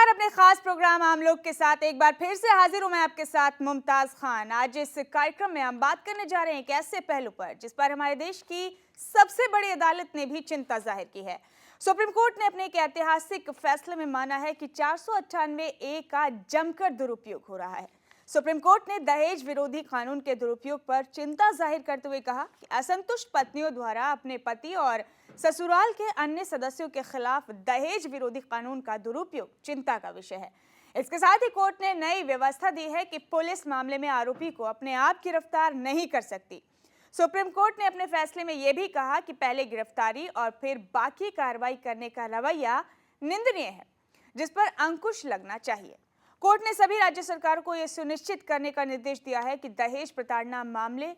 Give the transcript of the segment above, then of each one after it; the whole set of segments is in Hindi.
नमस्कार। अपने खास प्रोग्राम आम लोग के साथ एक बार फिर से हाजिर हूं मैं आपके साथ मुमताज खान। आज इस कार्यक्रम में हम बात करने जा रहे हैं एक ऐसे पहलू पर जिस पर हमारे देश की सबसे बड़ी अदालत ने भी चिंता जाहिर की है। सुप्रीम कोर्ट ने अपने एक ऐतिहासिक फैसले में माना है कि 498A का जमकर दुरुपयोग हो रहा है। सुप्रीम कोर्ट ने दहेज विरोधी कानून के दुरुपयोग पर चिंता जाहिर करते हुए कहा कि असंतुष्ट पत्नियों द्वारा अपने पति और ससुराल के अन्य सदस्यों के खिलाफ दहेज विरोधी कानून का दुरुपयोग चिंता का विषय है। इसके साथ ही कोर्ट ने नई व्यवस्था दी है कि पुलिस मामले में आरोपी को अपने आप गिरफ्तार नहीं कर सकती। सुप्रीम कोर्ट ने अपने फैसले में यह भी कहा कि पहले गिरफ्तारी और फिर बाकी कार्रवाई करने का रवैया निंदनीय है, जिस पर अंकुश लगना चाहिए। कोर्ट ने सभी राज्य सरकारों को यह सुनिश्चित करने का निर्देश दिया है कि दहेज प्रताड़ना मामले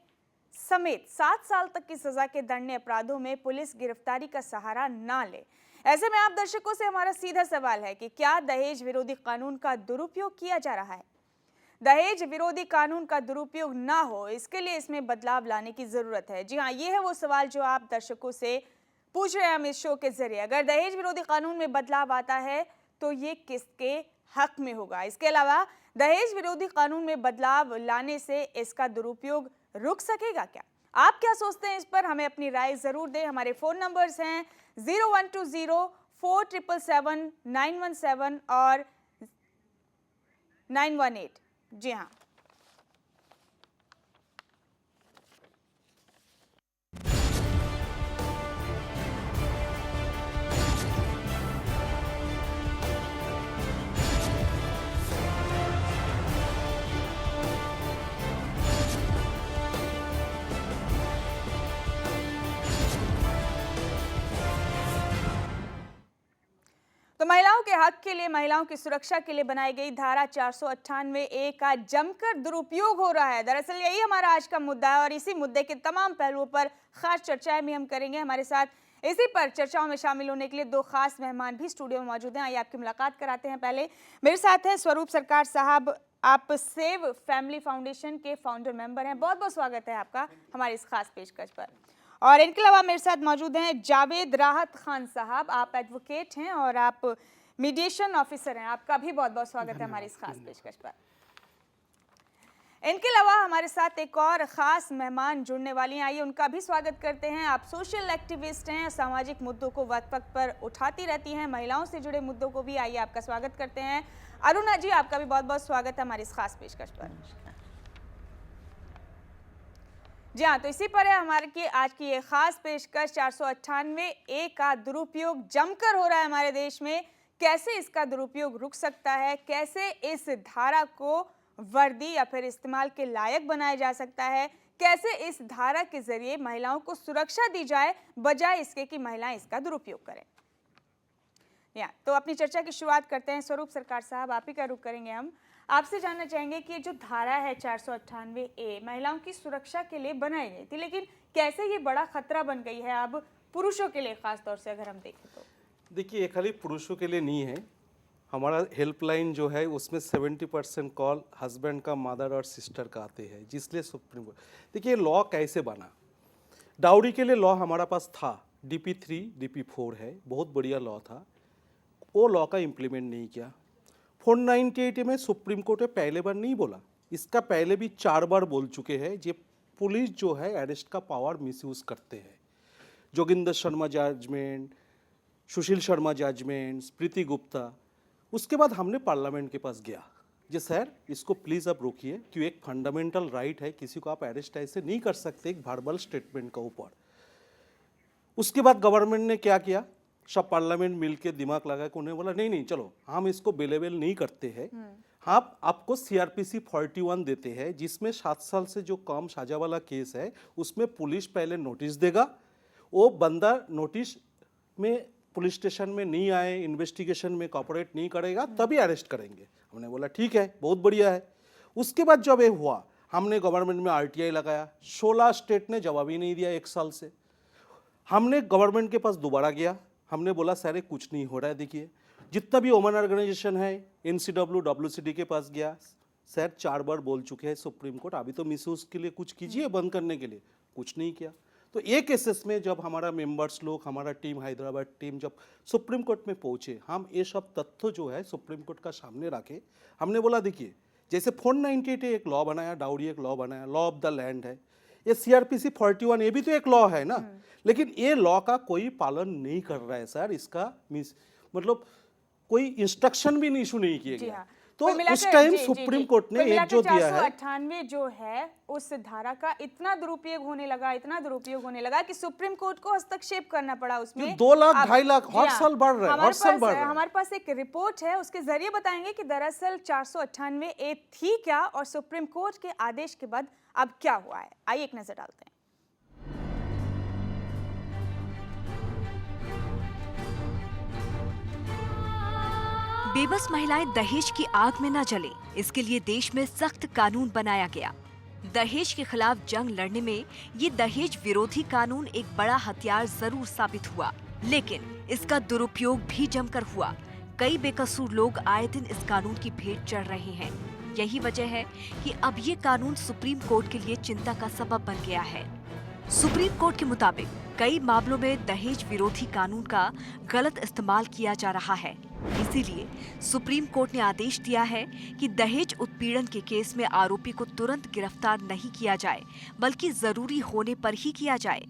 समेत 7 साल तक की सजा के दंडनीय अपराधों में पुलिस गिरफ्तारी का सहारा ना ले। ऐसे में आप दर्शकों से हमारा सीधा सवाल है कि क्या दहेज विरोधी कानून का दुरुपयोग किया जा रहा है? दहेज विरोधी कानून का दुरुपयोग ना हो, इसके लिए इसमें बदलाव लाने की जरूरत है। जी हाँ, ये है वो सवाल जो आप दर्शकों से पूछ रहे हैं हम इस शो के जरिए। अगर दहेज विरोधी कानून में बदलाव आता है तो ये किसके हक में होगा? इसके अलावा दहेज विरोधी कानून में बदलाव लाने से इसका दुरुपयोग रुक सकेगा क्या? आप क्या सोचते हैं इस पर? हमें अपनी राय जरूर दें। हमारे फोन नंबर्स हैं 0120-477-917 और 918। जी हाँ, तो महिलाओं के हक के लिए, महिलाओं की सुरक्षा के लिए बनाई गई धारा 498A का जमकर दुरुपयोग हो रहा है। दरअसल यही हमारा आज का मुद्दा है और इसी मुद्दे के तमाम पहलुओं पर खास चर्चाएं भी हम करेंगे। हमारे साथ इसी पर चर्चाओं में शामिल होने के लिए दो खास मेहमान भी स्टूडियो में मौजूद हैं। आइए आपकी मुलाकात कराते हैं। पहले मेरे साथ हैं स्वरूप सरकार साहब, आप सेव फैमिली फाउंडेशन के फाउंडर मेंबर हैं। बहुत बहुत स्वागत है आपका हमारे इस खास पेशकश पर। और इनके अलावा मेरे साथ मौजूद हैं जावेद राहत खान साहब, आप एडवोकेट हैं और आप मीडिएशन ऑफिसर हैं। आपका भी बहुत बहुत स्वागत है हमारी इस खास पेशकश पर। इनके अलावा हमारे साथ एक और खास मेहमान जुड़ने वाली हैं। आइए उनका भी स्वागत करते हैं। आप सोशल एक्टिविस्ट हैं, सामाजिक मुद्दों को वक्त वक्त पर उठाती रहती हैं, महिलाओं से जुड़े मुद्दों को भी। आइए आपका स्वागत करते हैं। अरुणा जी, आपका भी बहुत बहुत स्वागत है हमारी इस खास पेशकश पर। जी हाँ, तो इसी पर है हमारे की आज की ये खास पेशकश। 498A का दुरुपयोग जमकर हो रहा है हमारे देश में। कैसे इसका दुरुपयोग रुक सकता है? कैसे इस धारा को वर्दी या फिर इस्तेमाल के लायक बनाया जा सकता है? कैसे इस धारा के जरिए महिलाओं को सुरक्षा दी जाए बजाय इसके कि महिलाएं इसका दुरुपयोग करें? तो अपनी चर्चा की शुरुआत करते हैं। स्वरूप सरकार साहब, आप ही का रुख करेंगे हम। आपसे जानना चाहेंगे कि जो धारा है 498A महिलाओं की सुरक्षा के लिए बनाई गई थी, लेकिन कैसे ये बड़ा खतरा बन गई है अब पुरुषों के लिए, खास तौर से अगर हम देखें तो? देखिए, ये खाली पुरुषों के लिए नहीं है। हमारा हेल्पलाइन जो है उसमें 70% कॉल हस्बैंड का, मदर और सिस्टर का आते हैं, जिसलिए सुप्रीम कोर्ट। देखिए, लॉ कैसे बना? डाउरी के लिए लॉ हमारा पास था, DP3 DP4 है, बहुत बढ़िया लॉ था। वो लॉ का इम्प्लीमेंट नहीं किया। 498 में सुप्रीम कोर्ट ने पहले बार नहीं बोला, इसका पहले भी 4 बार बोल चुके हैं। ये पुलिस जो है अरेस्ट का पावर मिसयूज करते हैं। जोगिंदर शर्मा जजमेंट, सुशील शर्मा जजमेंट, प्रीति गुप्ता। उसके बाद हमने पार्लियामेंट के पास गया, जी सर इसको प्लीज़ आप रोकिए, क्यों एक फंडामेंटल राइट है, किसी को आप अरेस्ट ऐसे नहीं कर सकते एक वर्बल स्टेटमेंट का ऊपर। उसके बाद गवर्नमेंट ने क्या किया? सब पार्लियामेंट मिलके दिमाग लगा के उन्हें बोला नहीं चलो हम इसको बेलेबल नहीं करते हैं, हाँ आपको CRPC 41 देते हैं, जिसमें 7 साल से जो कम सजा वाला केस है उसमें पुलिस पहले नोटिस देगा। वो बंदा नोटिस में पुलिस स्टेशन में नहीं आए, इन्वेस्टिगेशन में कोऑपरेट नहीं करेगा, तभी अरेस्ट करेंगे। हमने बोला ठीक है, बहुत बढ़िया है। उसके बाद जब ये हुआ, हमने गवर्नमेंट में RTI लगाया, 16 स्टेट ने जवाब ही नहीं दिया 1 साल से। हमने गवर्नमेंट के पास दोबारा गया, हमने बोला सर ये कुछ नहीं हो रहा है। देखिए जितना भी वुमेन ऑर्गेनाइजेशन है, NCW WCD के पास गया, सर 4 बार बोल चुके हैं सुप्रीम कोर्ट, अभी तो मिसयूज के लिए कुछ कीजिए, बंद करने के लिए कुछ नहीं किया। तो ये केसेस में जब हमारा मेंबर्स लोग, हमारा टीम, हैदराबाद टीम जब सुप्रीम कोर्ट में पहुंचे, हम ये सब तथ्य जो है सुप्रीम कोर्ट का सामने रखे। हमने बोला देखिए, जैसे 498 एक लॉ बनाया, डाउरी एक लॉ बनाया, लॉ ऑफ द लैंड है, ये CRPC 41 ये भी तो एक लॉ है ना, लेकिन ये लॉ का कोई पालन नहीं कर रहा है सर। इसका मतलब कोई इंस्ट्रक्शन भी इशू नहीं किए गया। तो उस टाइम सुप्रीम कोर्ट ने एक जो दिया है, 498 जो है उस धारा का इतना दुरुपयोग होने लगा कि सुप्रीम कोर्ट को हस्तक्षेप करना पड़ा उसमें। 2 लाख 2.5 लाख हर साल बढ़ रहा है, हर साल बढ़ रहा है। हमारे पास एक रिपोर्ट है, उसके जरिए बताएंगे कि दरअसल 498A थी क्या और सुप्रीम कोर्ट के आदेश के बाद अब क्या हुआ है। आइए एक नजर डालते हैं। बेबस महिलाएं दहेज की आग में न जले, इसके लिए देश में सख्त कानून बनाया गया। दहेज के खिलाफ जंग लड़ने में ये दहेज विरोधी कानून एक बड़ा हथियार जरूर साबित हुआ, लेकिन इसका दुरुपयोग भी जमकर हुआ। कई बेकसूर लोग आए दिन इस कानून की भेंट चढ़ रहे हैं। यही वजह है कि अब ये कानून सुप्रीम कोर्ट के लिए चिंता का सबब बन गया है। सुप्रीम कोर्ट के मुताबिक कई मामलों में दहेज विरोधी कानून का गलत इस्तेमाल किया जा रहा है। इसीलिए सुप्रीम कोर्ट ने आदेश दिया है कि दहेज उत्पीड़न के केस में आरोपी को तुरंत गिरफ्तार नहीं किया जाए, बल्कि जरूरी होने पर ही किया जाए।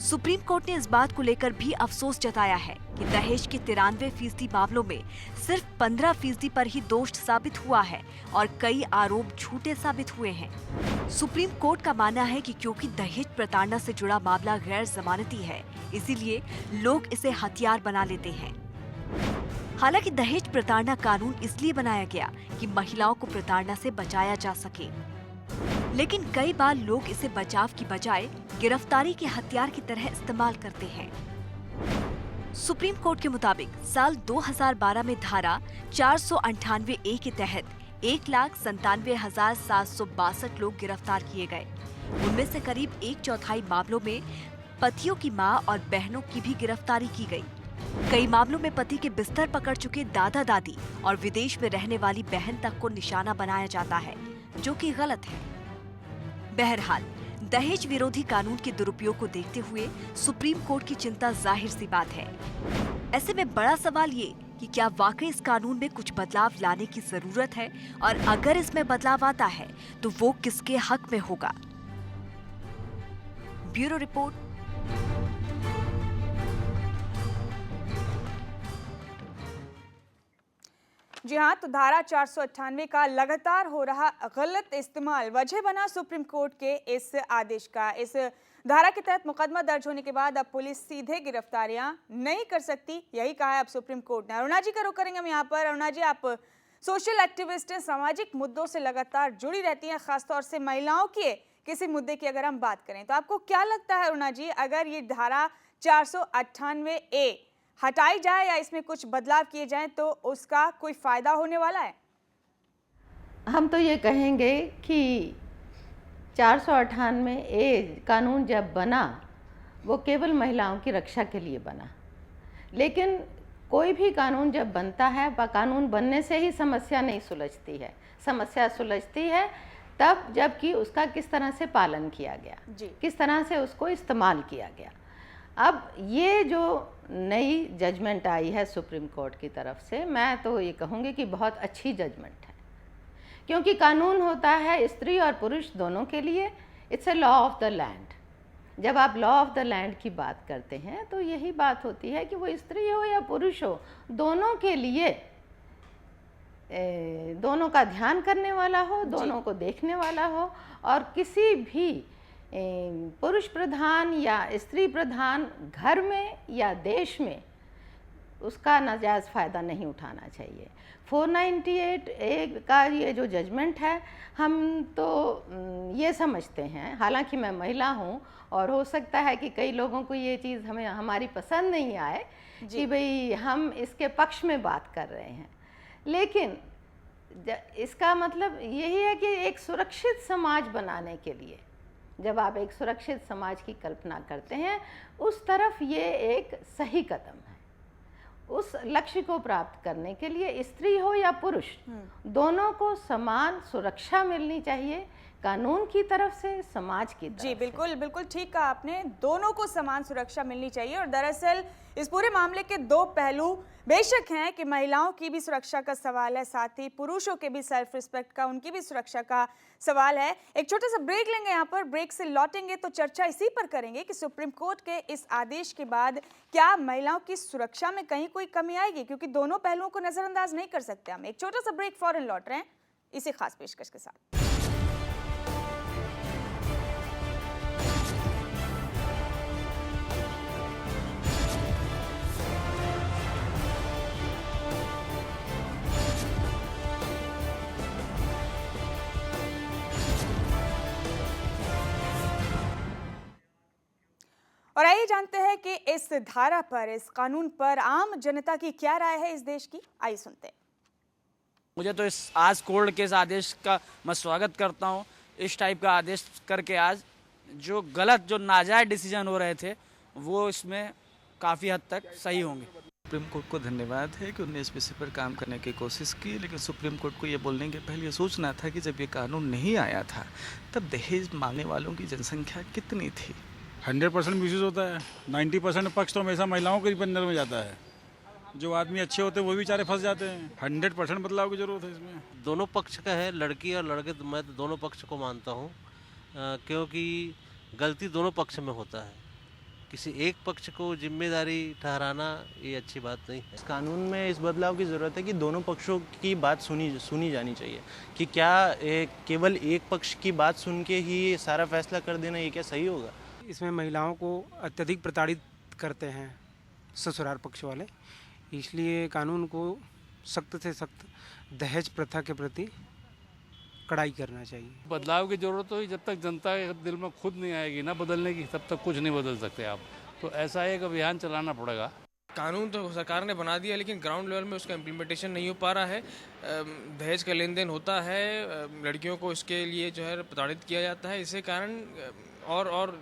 सुप्रीम कोर्ट ने इस बात को लेकर भी अफसोस जताया है कि दहेज के 93% मामलों में सिर्फ 15% पर ही दोष साबित हुआ है और कई आरोप झूठे साबित हुए हैं। सुप्रीम कोर्ट का मानना है कि क्योंकि दहेज प्रताड़ना से जुड़ा मामला गैर जमानती है, इसीलिए लोग इसे हथियार बना लेते हैं। हालांकि दहेज प्रताड़ना कानून इसलिए बनाया गया कि महिलाओं को प्रताड़ना से बचाया जा सके, लेकिन कई बार लोग इसे बचाव की बजाय गिरफ्तारी के हथियार की तरह इस्तेमाल करते हैं। सुप्रीम कोर्ट के मुताबिक साल 2012 में धारा 498A के तहत 1,97,762 लोग गिरफ्तार किए गए। उनमें से करीब 1/4 मामलों में पतियों की मां और बहनों की भी गिरफ्तारी की गई। कई मामलों में पति के बिस्तर पकड़ चुके दादा दादी और विदेश में रहने वाली बहन तक को निशाना बनाया जाता है, जो कि गलत है। बहरहाल दहेज विरोधी कानून के दुरुपयोग को देखते हुए सुप्रीम कोर्ट की चिंता जाहिर सी बात है। ऐसे में बड़ा सवाल ये कि क्या वाकई इस कानून में कुछ बदलाव लाने की जरूरत है, और अगर इसमें बदलाव आता है तो वो किसके हक में होगा। Bureau report. जी हाँ, तो धारा 498 का लगातार हो रहा गलत इस्तेमाल वजह बना सुप्रीम कोर्ट के इस आदेश का। इस धारा के तहत मुकदमा दर्ज होने के बाद अब पुलिस सीधे गिरफ्तारियां नहीं कर सकती, यही कहा है अब सुप्रीम कोर्ट ने। अरुणा जी का रुख करेंगे हम यहाँ पर। अरुणा जी, आप सोशल एक्टिविस्ट हैं, सामाजिक मुद्दों से लगातार जुड़ी रहती हैं, खासतौर से महिलाओं के किसी मुद्दे की अगर हम बात करें तो आपको क्या लगता है अरुणा जी, अगर ये धारा 498A हटाई जाए या इसमें कुछ बदलाव किए जाएं तो उसका कोई फायदा होने वाला है? हम तो ये कहेंगे कि 498A कानून जब बना वो केवल महिलाओं की रक्षा के लिए बना, लेकिन कोई भी कानून जब बनता है, कानून बनने से ही समस्या नहीं सुलझती है। समस्या सुलझती है तब जबकि उसका किस तरह से पालन किया गया, किस तरह से उसको इस्तेमाल किया गया। अब ये जो नई जजमेंट आई है सुप्रीम कोर्ट की तरफ से, मैं तो ये कहूँगी कि बहुत अच्छी जजमेंट है, क्योंकि कानून होता है स्त्री और पुरुष दोनों के लिए। It's a law of the land. जब आप लॉ ऑफ द लैंड की बात करते हैं तो यही बात होती है कि वो स्त्री हो या पुरुष हो, दोनों के लिए दोनों का ध्यान करने वाला हो, दोनों को देखने वाला हो, और किसी भी पुरुष प्रधान या स्त्री प्रधान घर में या देश में उसका नाजायज़ फ़ायदा नहीं उठाना चाहिए। 498A का ये जो जजमेंट है, हम तो ये समझते हैं, हालांकि मैं महिला हूँ और हो सकता है कि कई लोगों को ये चीज़ हमारी पसंद नहीं आए कि भाई हम इसके पक्ष में बात कर रहे हैं, लेकिन इसका मतलब यही है कि एक सुरक्षित समाज बनाने के लिए जब आप एक सुरक्षित समाज की कल्पना करते हैं, उस तरफ ये एक सही कदम है। उस लक्ष्य को प्राप्त करने के लिए स्त्री हो या पुरुष, दोनों को समान सुरक्षा मिलनी चाहिए, कानून की तरफ से, समाज की तरफ जी से। बिल्कुल बिल्कुल ठीक कहा आपने, दोनों को समान सुरक्षा मिलनी चाहिए। और दरअसल इस पूरे मामले के दो पहलू बेशक हैं कि महिलाओं की भी सुरक्षा का सवाल है, साथ ही पुरुषों के भी सेल्फ रिस्पेक्ट का, उनकी भी सुरक्षा का सवाल है। एक छोटा सा ब्रेक लेंगे यहाँ पर, ब्रेक से लौटेंगे तो चर्चा इसी पर करेंगे कि सुप्रीम कोर्ट के इस आदेश के बाद क्या महिलाओं की सुरक्षा में कहीं कोई कमी आएगी, क्योंकि दोनों पहलुओं को नजरअंदाज नहीं कर सकते हम। एक छोटा सा ब्रेक, फौरन लौट रहे हैं इसी खास पेशकश के साथ। और आइए जानते हैं कि इस धारा पर, इस कानून पर आम जनता की क्या राय है इस देश की। आइए सुनते हैं। मुझे तो इस आज कोर्ट के इस आदेश का मैं स्वागत करता हूँ। इस टाइप का आदेश करके आज जो गलत, जो नाजायज डिसीजन हो रहे थे वो इसमें काफ़ी हद तक सही होंगे। सुप्रीम कोर्ट को धन्यवाद है कि उन्होंने इस विषय पर काम करने की कोशिश की, लेकिन सुप्रीम कोर्ट को ये बोलने के पहले ये सोचना था कि जब ये कानून नहीं आया था तब दहेज मांगने वालों की जनसंख्या कितनी थी। 100% मिसयूज होता है। 90% पक्ष तो हमेशा महिलाओं के अंदर में जाता है। जो आदमी अच्छे होते हैं वो भी बेचारे फंस जाते हैं। 100% बदलाव की जरूरत है इसमें। दोनों पक्ष का है, लड़की और लड़के, तो मैं तो दोनों पक्ष को मानता हूँ, क्योंकि गलती दोनों पक्ष में होता है। किसी एक पक्ष को जिम्मेदारी ठहराना ये अच्छी बात नहीं है। इस कानून में इस बदलाव की ज़रूरत है कि दोनों पक्षों की बात सुनी जानी चाहिए। कि क्या केवल एक पक्ष की बात सुन के ही सारा फैसला कर देना ये क्या सही होगा? इसमें महिलाओं को अत्यधिक प्रताड़ित करते हैं ससुराल पक्ष वाले, इसलिए कानून को सख्त से सख्त दहेज प्रथा के प्रति कड़ाई करना चाहिए। बदलाव की जरूरत हो, जब तक जनता के दिल में खुद नहीं आएगी ना बदलने की, तब तक कुछ नहीं बदल सकते आप। तो ऐसा एक अभियान चलाना पड़ेगा। कानून तो सरकार ने बना दिया, लेकिन ग्राउंड लेवल में उसका इम्प्लीमेंटेशन नहीं हो पा रहा है। दहेज का लेन देन होता है, लड़कियों को इसके लिए जो है प्रताड़ित किया जाता है। इसके कारण और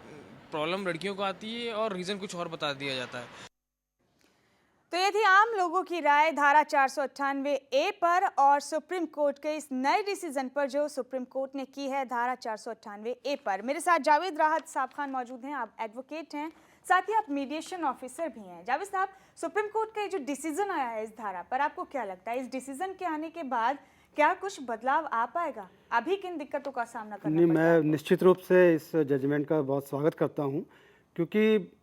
प्रॉब्लम लड़कियों को आती है और रीज़न कुछ और बता दिया जाता है। तो ये थी आम लोगों की राय धारा 498A पर और सुप्रीम कोर्ट के इस नए डिसीजन पर जो सुप्रीम कोर्ट ने की है धारा 498A पर। मेरे साथ जावेद राहत साहब खान मौजूद हैं, आप एडवोकेट हैं, साथ ही आप मीडिएशन ऑफिसर भी हैं। जावेद साहब, सुप्रीम कोर्ट का जो डिसीजन आया है इस धारा पर, आपको क्या लगता है इस डिसीजन के आने के बाद क्या कुछ बदलाव आ पाएगा? अभी किन दिक्कतों का सामना करना पड़ता है? मैं निश्चित रूप से इस जजमेंट का बहुत स्वागत करता हूं, क्योंकि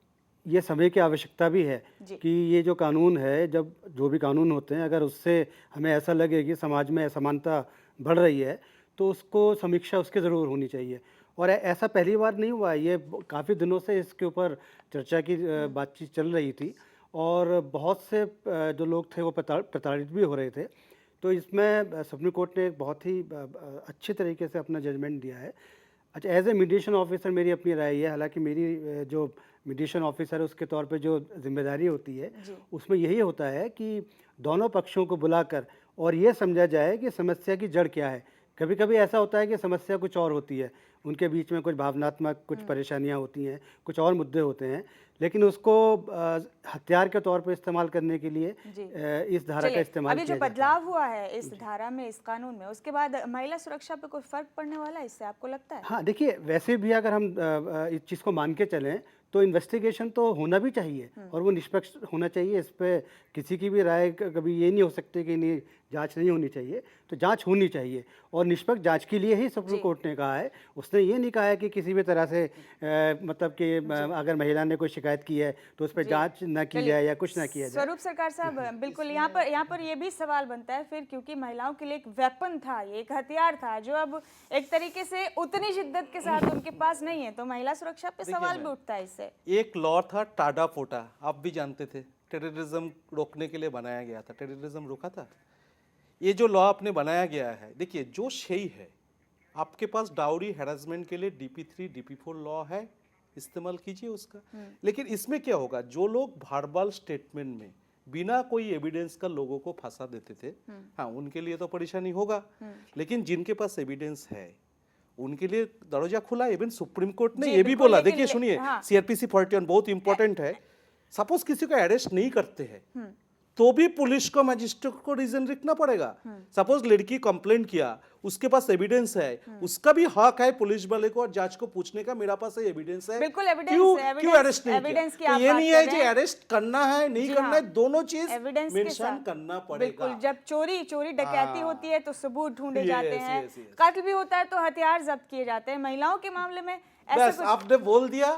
ये समय की आवश्यकता भी है कि ये जो कानून है, जब जो भी कानून होते हैं, अगर उससे हमें ऐसा लगे कि समाज में असमानता बढ़ रही है तो उसको समीक्षा उसकी ज़रूर होनी चाहिए। और ऐसा पहली बार नहीं हुआ, ये काफ़ी दिनों से इसके ऊपर चर्चा की बातचीत चल रही थी और बहुत से जो लोग थे वो प्रताड़ित भी हो रहे थे। तो इसमें सुप्रीम कोर्ट ने एक बहुत ही अच्छे तरीके से अपना जजमेंट दिया है। अच्छा, एज ए मीडिएशन ऑफिसर मेरी अपनी राय है, हालांकि मेरी जो मीडिएशन ऑफिसर है उसके तौर पे जो जिम्मेदारी होती है उसमें यही होता है कि दोनों पक्षों को बुलाकर और ये समझा जाए कि समस्या की जड़ क्या है। कभी कभी ऐसा होता है कि समस्या कुछ और होती है, उनके बीच में कुछ भावनात्मक कुछ परेशानियां होती हैं, कुछ और मुद्दे होते हैं, लेकिन उसको हथियार के तौर पे इस्तेमाल करने के लिए इस धारा का इस्तेमाल अभी जो बदलाव हुआ है इस धारा में, इस कानून में, उसके बाद महिला सुरक्षा पे कोई फर्क पड़ने वाला है इससे, आपको लगता है? हाँ, देखिए, वैसे भी अगर हम इस चीज़ को मान के चलें तो इन्वेस्टिगेशन तो होना भी चाहिए और वो निष्पक्ष होना चाहिए। इस पे किसी की भी राय कभी ये नहीं हो सकती कि नहीं जांच नहीं होनी चाहिए, तो जांच होनी चाहिए और निष्पक्ष जांच के लिए ही सुप्रीम कोर्ट ने कहा है। उसने ये नहीं कहा है कि किसी भी तरह से मतलब कि अगर महिला ने कोई शिकायत की है तो उस पर जांच ना की जाए या कुछ ना किया जाए। स्वरूप सरकार साहब, बिल्कुल यहाँ पर ये भी सवाल बनता है फिर, क्योंकि महिलाओं के लिए एक वेपन था, ये एक हथियार था जो अब एक तरीके से उतनी शिद्दत के साथ उनके पास नहीं है, तो महिला सुरक्षा पे सवाल भी उठता है इससे। एक लॉ था टाडा पोटा, आप भी जानते थे, टेररिज्म रोकने के लिए बनाया गया था। टेररिज्म रोका था। ये जो लॉ आपने बनाया गया है, देखिए जो सही है, आपके पास डाउरी हैरेसमेंट के लिए DP3 DP4 लॉ है, इस्तेमाल कीजिए उसका। लेकिन इसमें क्या होगा, जो लोग भारबाल स्टेटमेंट में बिना कोई एविडेंस का लोगों को फंसा देते थे, हाँ, उनके लिए तो परेशानी होगा, लेकिन जिनके पास एविडेंस है उनके लिए दरवाजा खुला। इवन सुप्रीम कोर्ट ने ये भी बोला, देखिए सुनिए, CRPC 41 बहुत इंपॉर्टेंट है। सपोज किसी को अरेस्ट नहीं करते हैं तो भी पुलिस को मजिस्ट्रेट को रीजन रखना पड़ेगा। सपोज लड़की कंप्लेंट किया, उसके पास एविडेंस है, उसका भी हक है पुलिस वाले को और जज को पूछने का, मेरा पास एविडेंस है, बिल्कुल एविडेंस है, क्यों अरेस्ट नहीं किया? तो ये नहीं है कि अरेस्ट करना है नहीं करना है, दोनों चीज मेंशन करना पड़ेगा। बिल्कुल, जब चोरी डकैती होती है तो सबूत ढूंढे जाते हैं, कत्ल भी होता है तो हथियार जब्त किए जाते हैं। महिलाओं के मामले में बस आपने बोल दिया,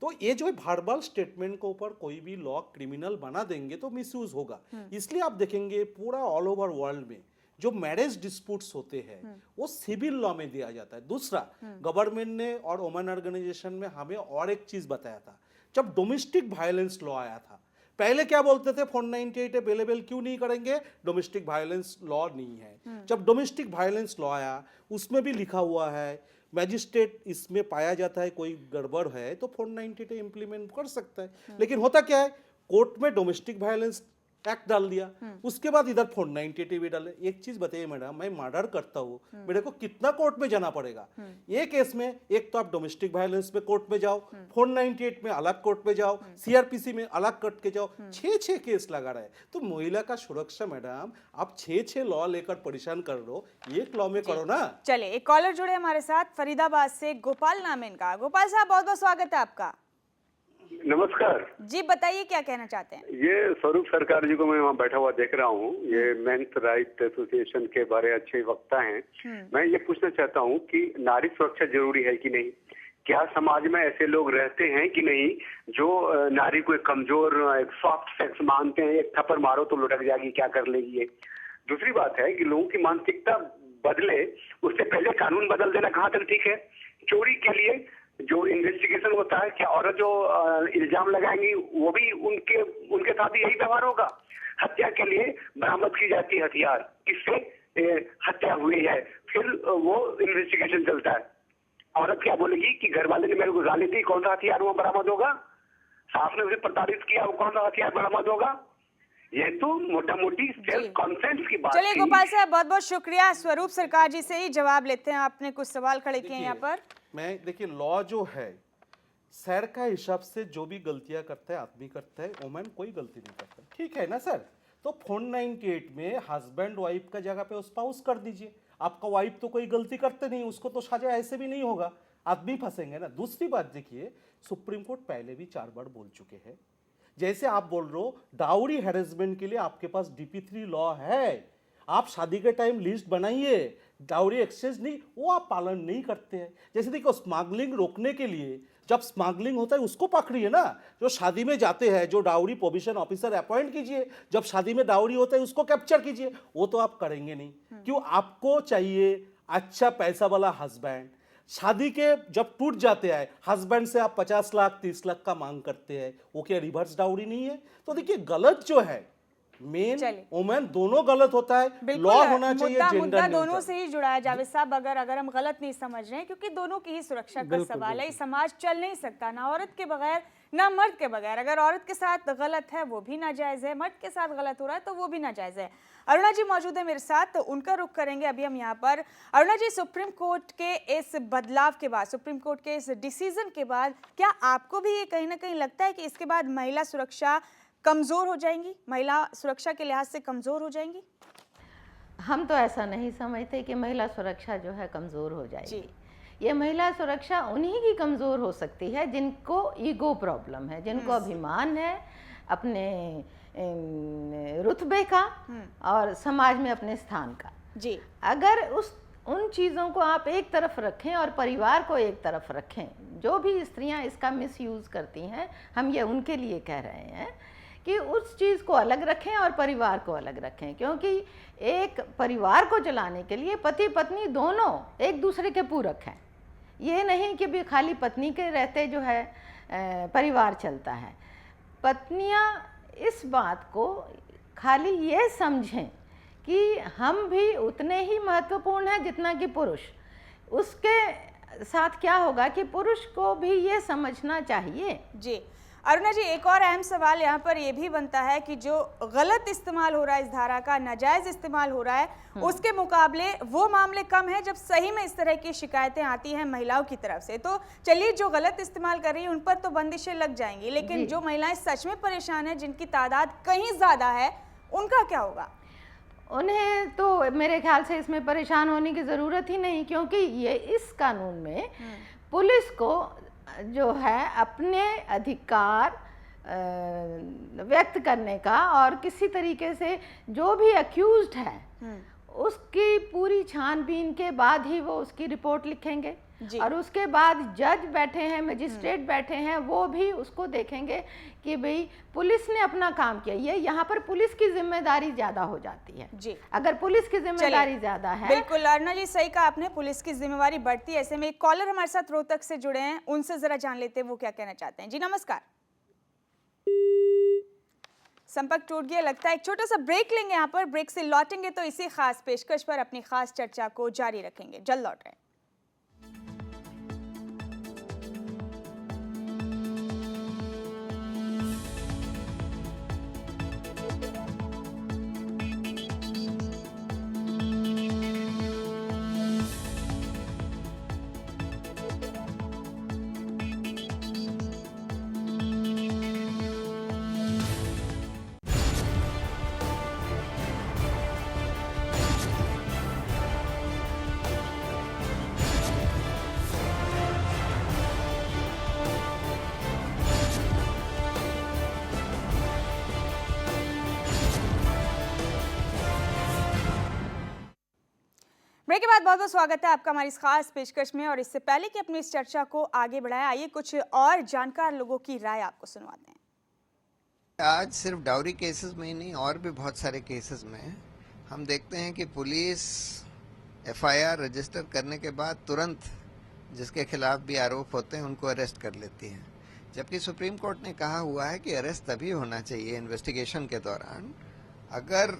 तो ये जो वर्बल स्टेटमेंट के ऊपर कोई भी लॉ क्रिमिनल बना देंगे तो मिसयूज होगा। इसलिए आप देखेंगे पूरा ऑल ओवर वर्ल्ड में जो मैरिज डिस्प्यूट्स होते हैं वो सिविल लॉ में दिया जाता है। दूसरा, गवर्नमेंट ने और वुमेन ऑर्गेनाइजेशन में हमें और एक चीज बताया था, जब डोमेस्टिक वायलेंस लॉ आया था, पहले क्या बोलते थे 498 अवेलेबल क्यों नहीं करेंगे, डोमेस्टिक वायलेंस लॉ नहीं है। जब डोमेस्टिक वायलेंस लॉ आया उसमें भी लिखा हुआ है मैजिस्ट्रेट इसमें पाया जाता है कोई गड़बड़ है तो 498 इम्प्लीमेंट कर सकता है। लेकिन होता क्या है, कोर्ट में डोमेस्टिक वायलेंस एक्ट डाल दिया, उसके बाद इधर 498 भी डाले। एक चीज बताइए मैडम, मैं मर्डर करता हूँ, मेरे को कितना कोर्ट में जाना पड़ेगा? ये केस में एक तो आप डोमेस्टिक वायलेंस में कोर्ट में जाओ, 498 में अलग कोर्ट में जाओ, सीआरपीसी में अलग कोर्ट के जाओ, 6 केस लगा रहा है। तो महिला का सुरक्षा मैडम, आप 6 लॉ लेकर परेशान कर लो, एक लॉ में करो ना। चलिए, एक कॉलर जुड़े हमारे साथ फरीदाबाद से, गोपाल नाम है इनका। गोपाल साहब, बहुत बहुत स्वागत है आपका। नमस्कार जी, बताइए क्या कहना चाहते हैं? ये स्वरूप सरकार जी को मैं वहाँ बैठा हुआ देख रहा हूँ, ये मेंस राइट एसोसिएशन के बारे अच्छे वक्ता हैं। मैं ये पूछना चाहता हूँ कि नारी सुरक्षा जरूरी है कि नहीं? क्या समाज में ऐसे लोग रहते हैं कि नहीं जो नारी को एक कमजोर, एक सॉफ्ट सेक्स मानते हैं, एक थप्पड़ मारो तो लुढ़क जाएगी, क्या कर लेगी ये? दूसरी बात है कि लोगों की मानसिकता बदले उससे पहले कानून बदल देना कहाँ तक ठीक है? चोरी के लिए जो इन्वेस्टिगेशन होता है, क्या औरत जो इल्जाम लगाएंगी वो भी उनके साथ यही व्यवहार होगा? हत्या के लिए बरामद की जाती है हथियार, किससे हत्या हुई है, फिर वो इन्वेस्टिगेशन चलता है। औरत क्या बोलेगी कि घर वाले ने मेरे को गाली दी, कौन सा हथियार वहाँ बरामद होगा? सास ने उसे प्रताड़ित किया, वो कौन सा हथियार बरामद होगा? ये तो मोटा मोटी सेल्फ कॉन्फिडेंस की बात। चलिए गोपाल साहब, बहुत बहुत शुक्रिया। स्वरूप सरकार जी से ही जवाब लेते हैं, आपने कुछ सवाल खड़े किए हैं यहाँ पर। मैं देखिए, लॉ जो है सर का हिसाब से जो भी गलतियां करता है आदमी करता है, वुमेन कोई गलती नहीं करता, ठीक है ना सर? तो 498 में हस्बैंड वाइफ का जगह पे स्पाउस कर दीजिए। आपका वाइफ तो कोई गलती करते नहीं, उसको तो सजा ऐसे भी नहीं होगा, आदमी फंसेंगे ना। दूसरी बात देखिए, सुप्रीम कोर्ट पहले भी 4 बार बोल चुके हैं, जैसे आप बोल रहे हो डाउरी हैरेसमेंट के लिए आपके पास DP3 लॉ है, आप शादी के टाइम लिस्ट बनाइए, डाउरी एक्सचेंज नहीं, वो आप पालन नहीं करते हैं। जैसे देखो, स्मगलिंग रोकने के लिए जब स्मगलिंग होता है उसको पकड़िए ना, जो शादी में जाते हैं जो डाउरी प्रोविजन ऑफिसर अपॉइंट कीजिए, जब शादी में डाउरी होता है उसको कैप्चर कीजिए, वो तो आप करेंगे नहीं। क्यों? आपको चाहिए अच्छा पैसा वाला हस्बैंड। शादी के जब टूट जाते हैं हस्बैंड से आप 50 लाख 30 लाख का मांग करते हैं, वो क्या रिवर्स डाउरी नहीं है? तो देखिए, गलत जो है मेन वुमेन दोनों गलत होता है, लॉ होना चाहिए मुद्दा दोनों से ही जुड़ा है जावेद साहब, अगर हम गलत नहीं समझ रहे हैं, क्योंकि दोनों की ही सुरक्षा का सवाल है। समाज चल नहीं सकता ना औरत के बगैर ना मर्द के बगैर। अगर औरत के साथ गलत है वो भी नाजायज है, मर्द के साथ गलत हो रहा है तो वो भी नाजायज है। अरुणा जी मौजूद है मेरे साथ, तो उनका रुख करेंगे अभी हम यहाँ पर। अरुणा जी, सुप्रीम कोर्ट के इस बदलाव के बाद, सुप्रीम कोर्ट के इस डिसीजन के बाद, क्या आपको भी ये कहीं ना कहीं लगता है कि इसके बाद महिला सुरक्षा कमजोर हो जाएंगी, महिला सुरक्षा के लिहाज से कमजोर हो जाएंगी? हम तो ऐसा नहीं समझते कि महिला सुरक्षा जो है कमज़ोर हो जाएगी। ये महिला सुरक्षा उन्हीं की कमज़ोर हो सकती है जिनको ईगो प्रॉब्लम है, जिनको अभिमान है अपने रुतबे का और समाज में अपने स्थान का। जी, अगर उन चीज़ों को आप एक तरफ रखें और परिवार को एक तरफ रखें, जो भी स्त्रियां इसका मिसयूज़ करती हैं, हम ये उनके लिए कह रहे हैं कि उस चीज़ को अलग रखें और परिवार को अलग रखें। क्योंकि एक परिवार को चलाने के लिए पति पत्नी दोनों एक दूसरे के पूरक हैं। ये नहीं कि भी खाली पत्नी के रहते जो है परिवार चलता है। पत्नियां इस बात को खाली ये समझें कि हम भी उतने ही महत्वपूर्ण हैं जितना कि पुरुष। उसके साथ क्या होगा कि पुरुष को भी ये समझना चाहिए। जी अरुणा जी, एक और अहम सवाल यहाँ पर यह भी बनता है कि जो गलत इस्तेमाल हो रहा है इस धारा का, नाजायज इस्तेमाल हो रहा है, उसके मुकाबले वो मामले कम है जब सही में इस तरह की शिकायतें आती हैं महिलाओं की तरफ से। तो चलिए, जो गलत इस्तेमाल कर रही है उन पर तो बंदिशें लग जाएंगी, लेकिन जो महिलाएं सच में परेशान हैं, जिनकी तादाद कहीं ज्यादा है, उनका क्या होगा? उन्हें तो मेरे ख्याल से इसमें परेशान होने की ज़रूरत ही नहीं, क्योंकि ये इस कानून में पुलिस को जो है अपने अधिकार व्यक्त करने का, और किसी तरीके से जो भी अक्यूज्ड है उसकी पूरी छानबीन के बाद ही वो उसकी रिपोर्ट लिखेंगे, और उसके बाद जज बैठे हैं, मजिस्ट्रेट बैठे हैं, वो भी उसको देखेंगे कि भाई पुलिस ने अपना काम किया। ये यहाँ पर पुलिस की जिम्मेदारी ज्यादा हो जाती है जी। अगर पुलिस की जिम्मेदारी ज्यादा है, बिल्कुल अर्ना जी सही कहा आपने, पुलिस की जिम्मेवारी बढ़ती है। ऐसे में एक कॉलर हमारे साथ रोहतक से जुड़े हैं, उनसे जरा जान लेते हैं वो क्या कहना चाहते हैं। जी नमस्कार। संपर्क टूट गया, लगता है एक छोटा सा ब्रेक लेंगे यहाँ पर। ब्रेक से लौटेंगे तो इसी खास पेशकश पर अपनी खास चर्चा को जारी रखेंगे। जल्द लौट रहे हैं। ब्रेक के बाद बहुत बहुत स्वागत है आपका हमारी इस खास पेशकश में। और इससे पहले कि अपनी इस चर्चा को आगे बढ़ाएं, आइए कुछ और जानकार लोगों की राय आपको सुनवाते हैं। आज सिर्फ डाउरी केसेस में ही नहीं, और भी बहुत सारे केसेस में हम देखते हैं कि पुलिस एफआईआर रजिस्टर करने के बाद तुरंत जिसके खिलाफ भी आरोप होते हैं उनको अरेस्ट कर लेती है, जबकि सुप्रीम कोर्ट ने कहा हुआ है कि अरेस्ट तभी होना चाहिए इन्वेस्टिगेशन के दौरान अगर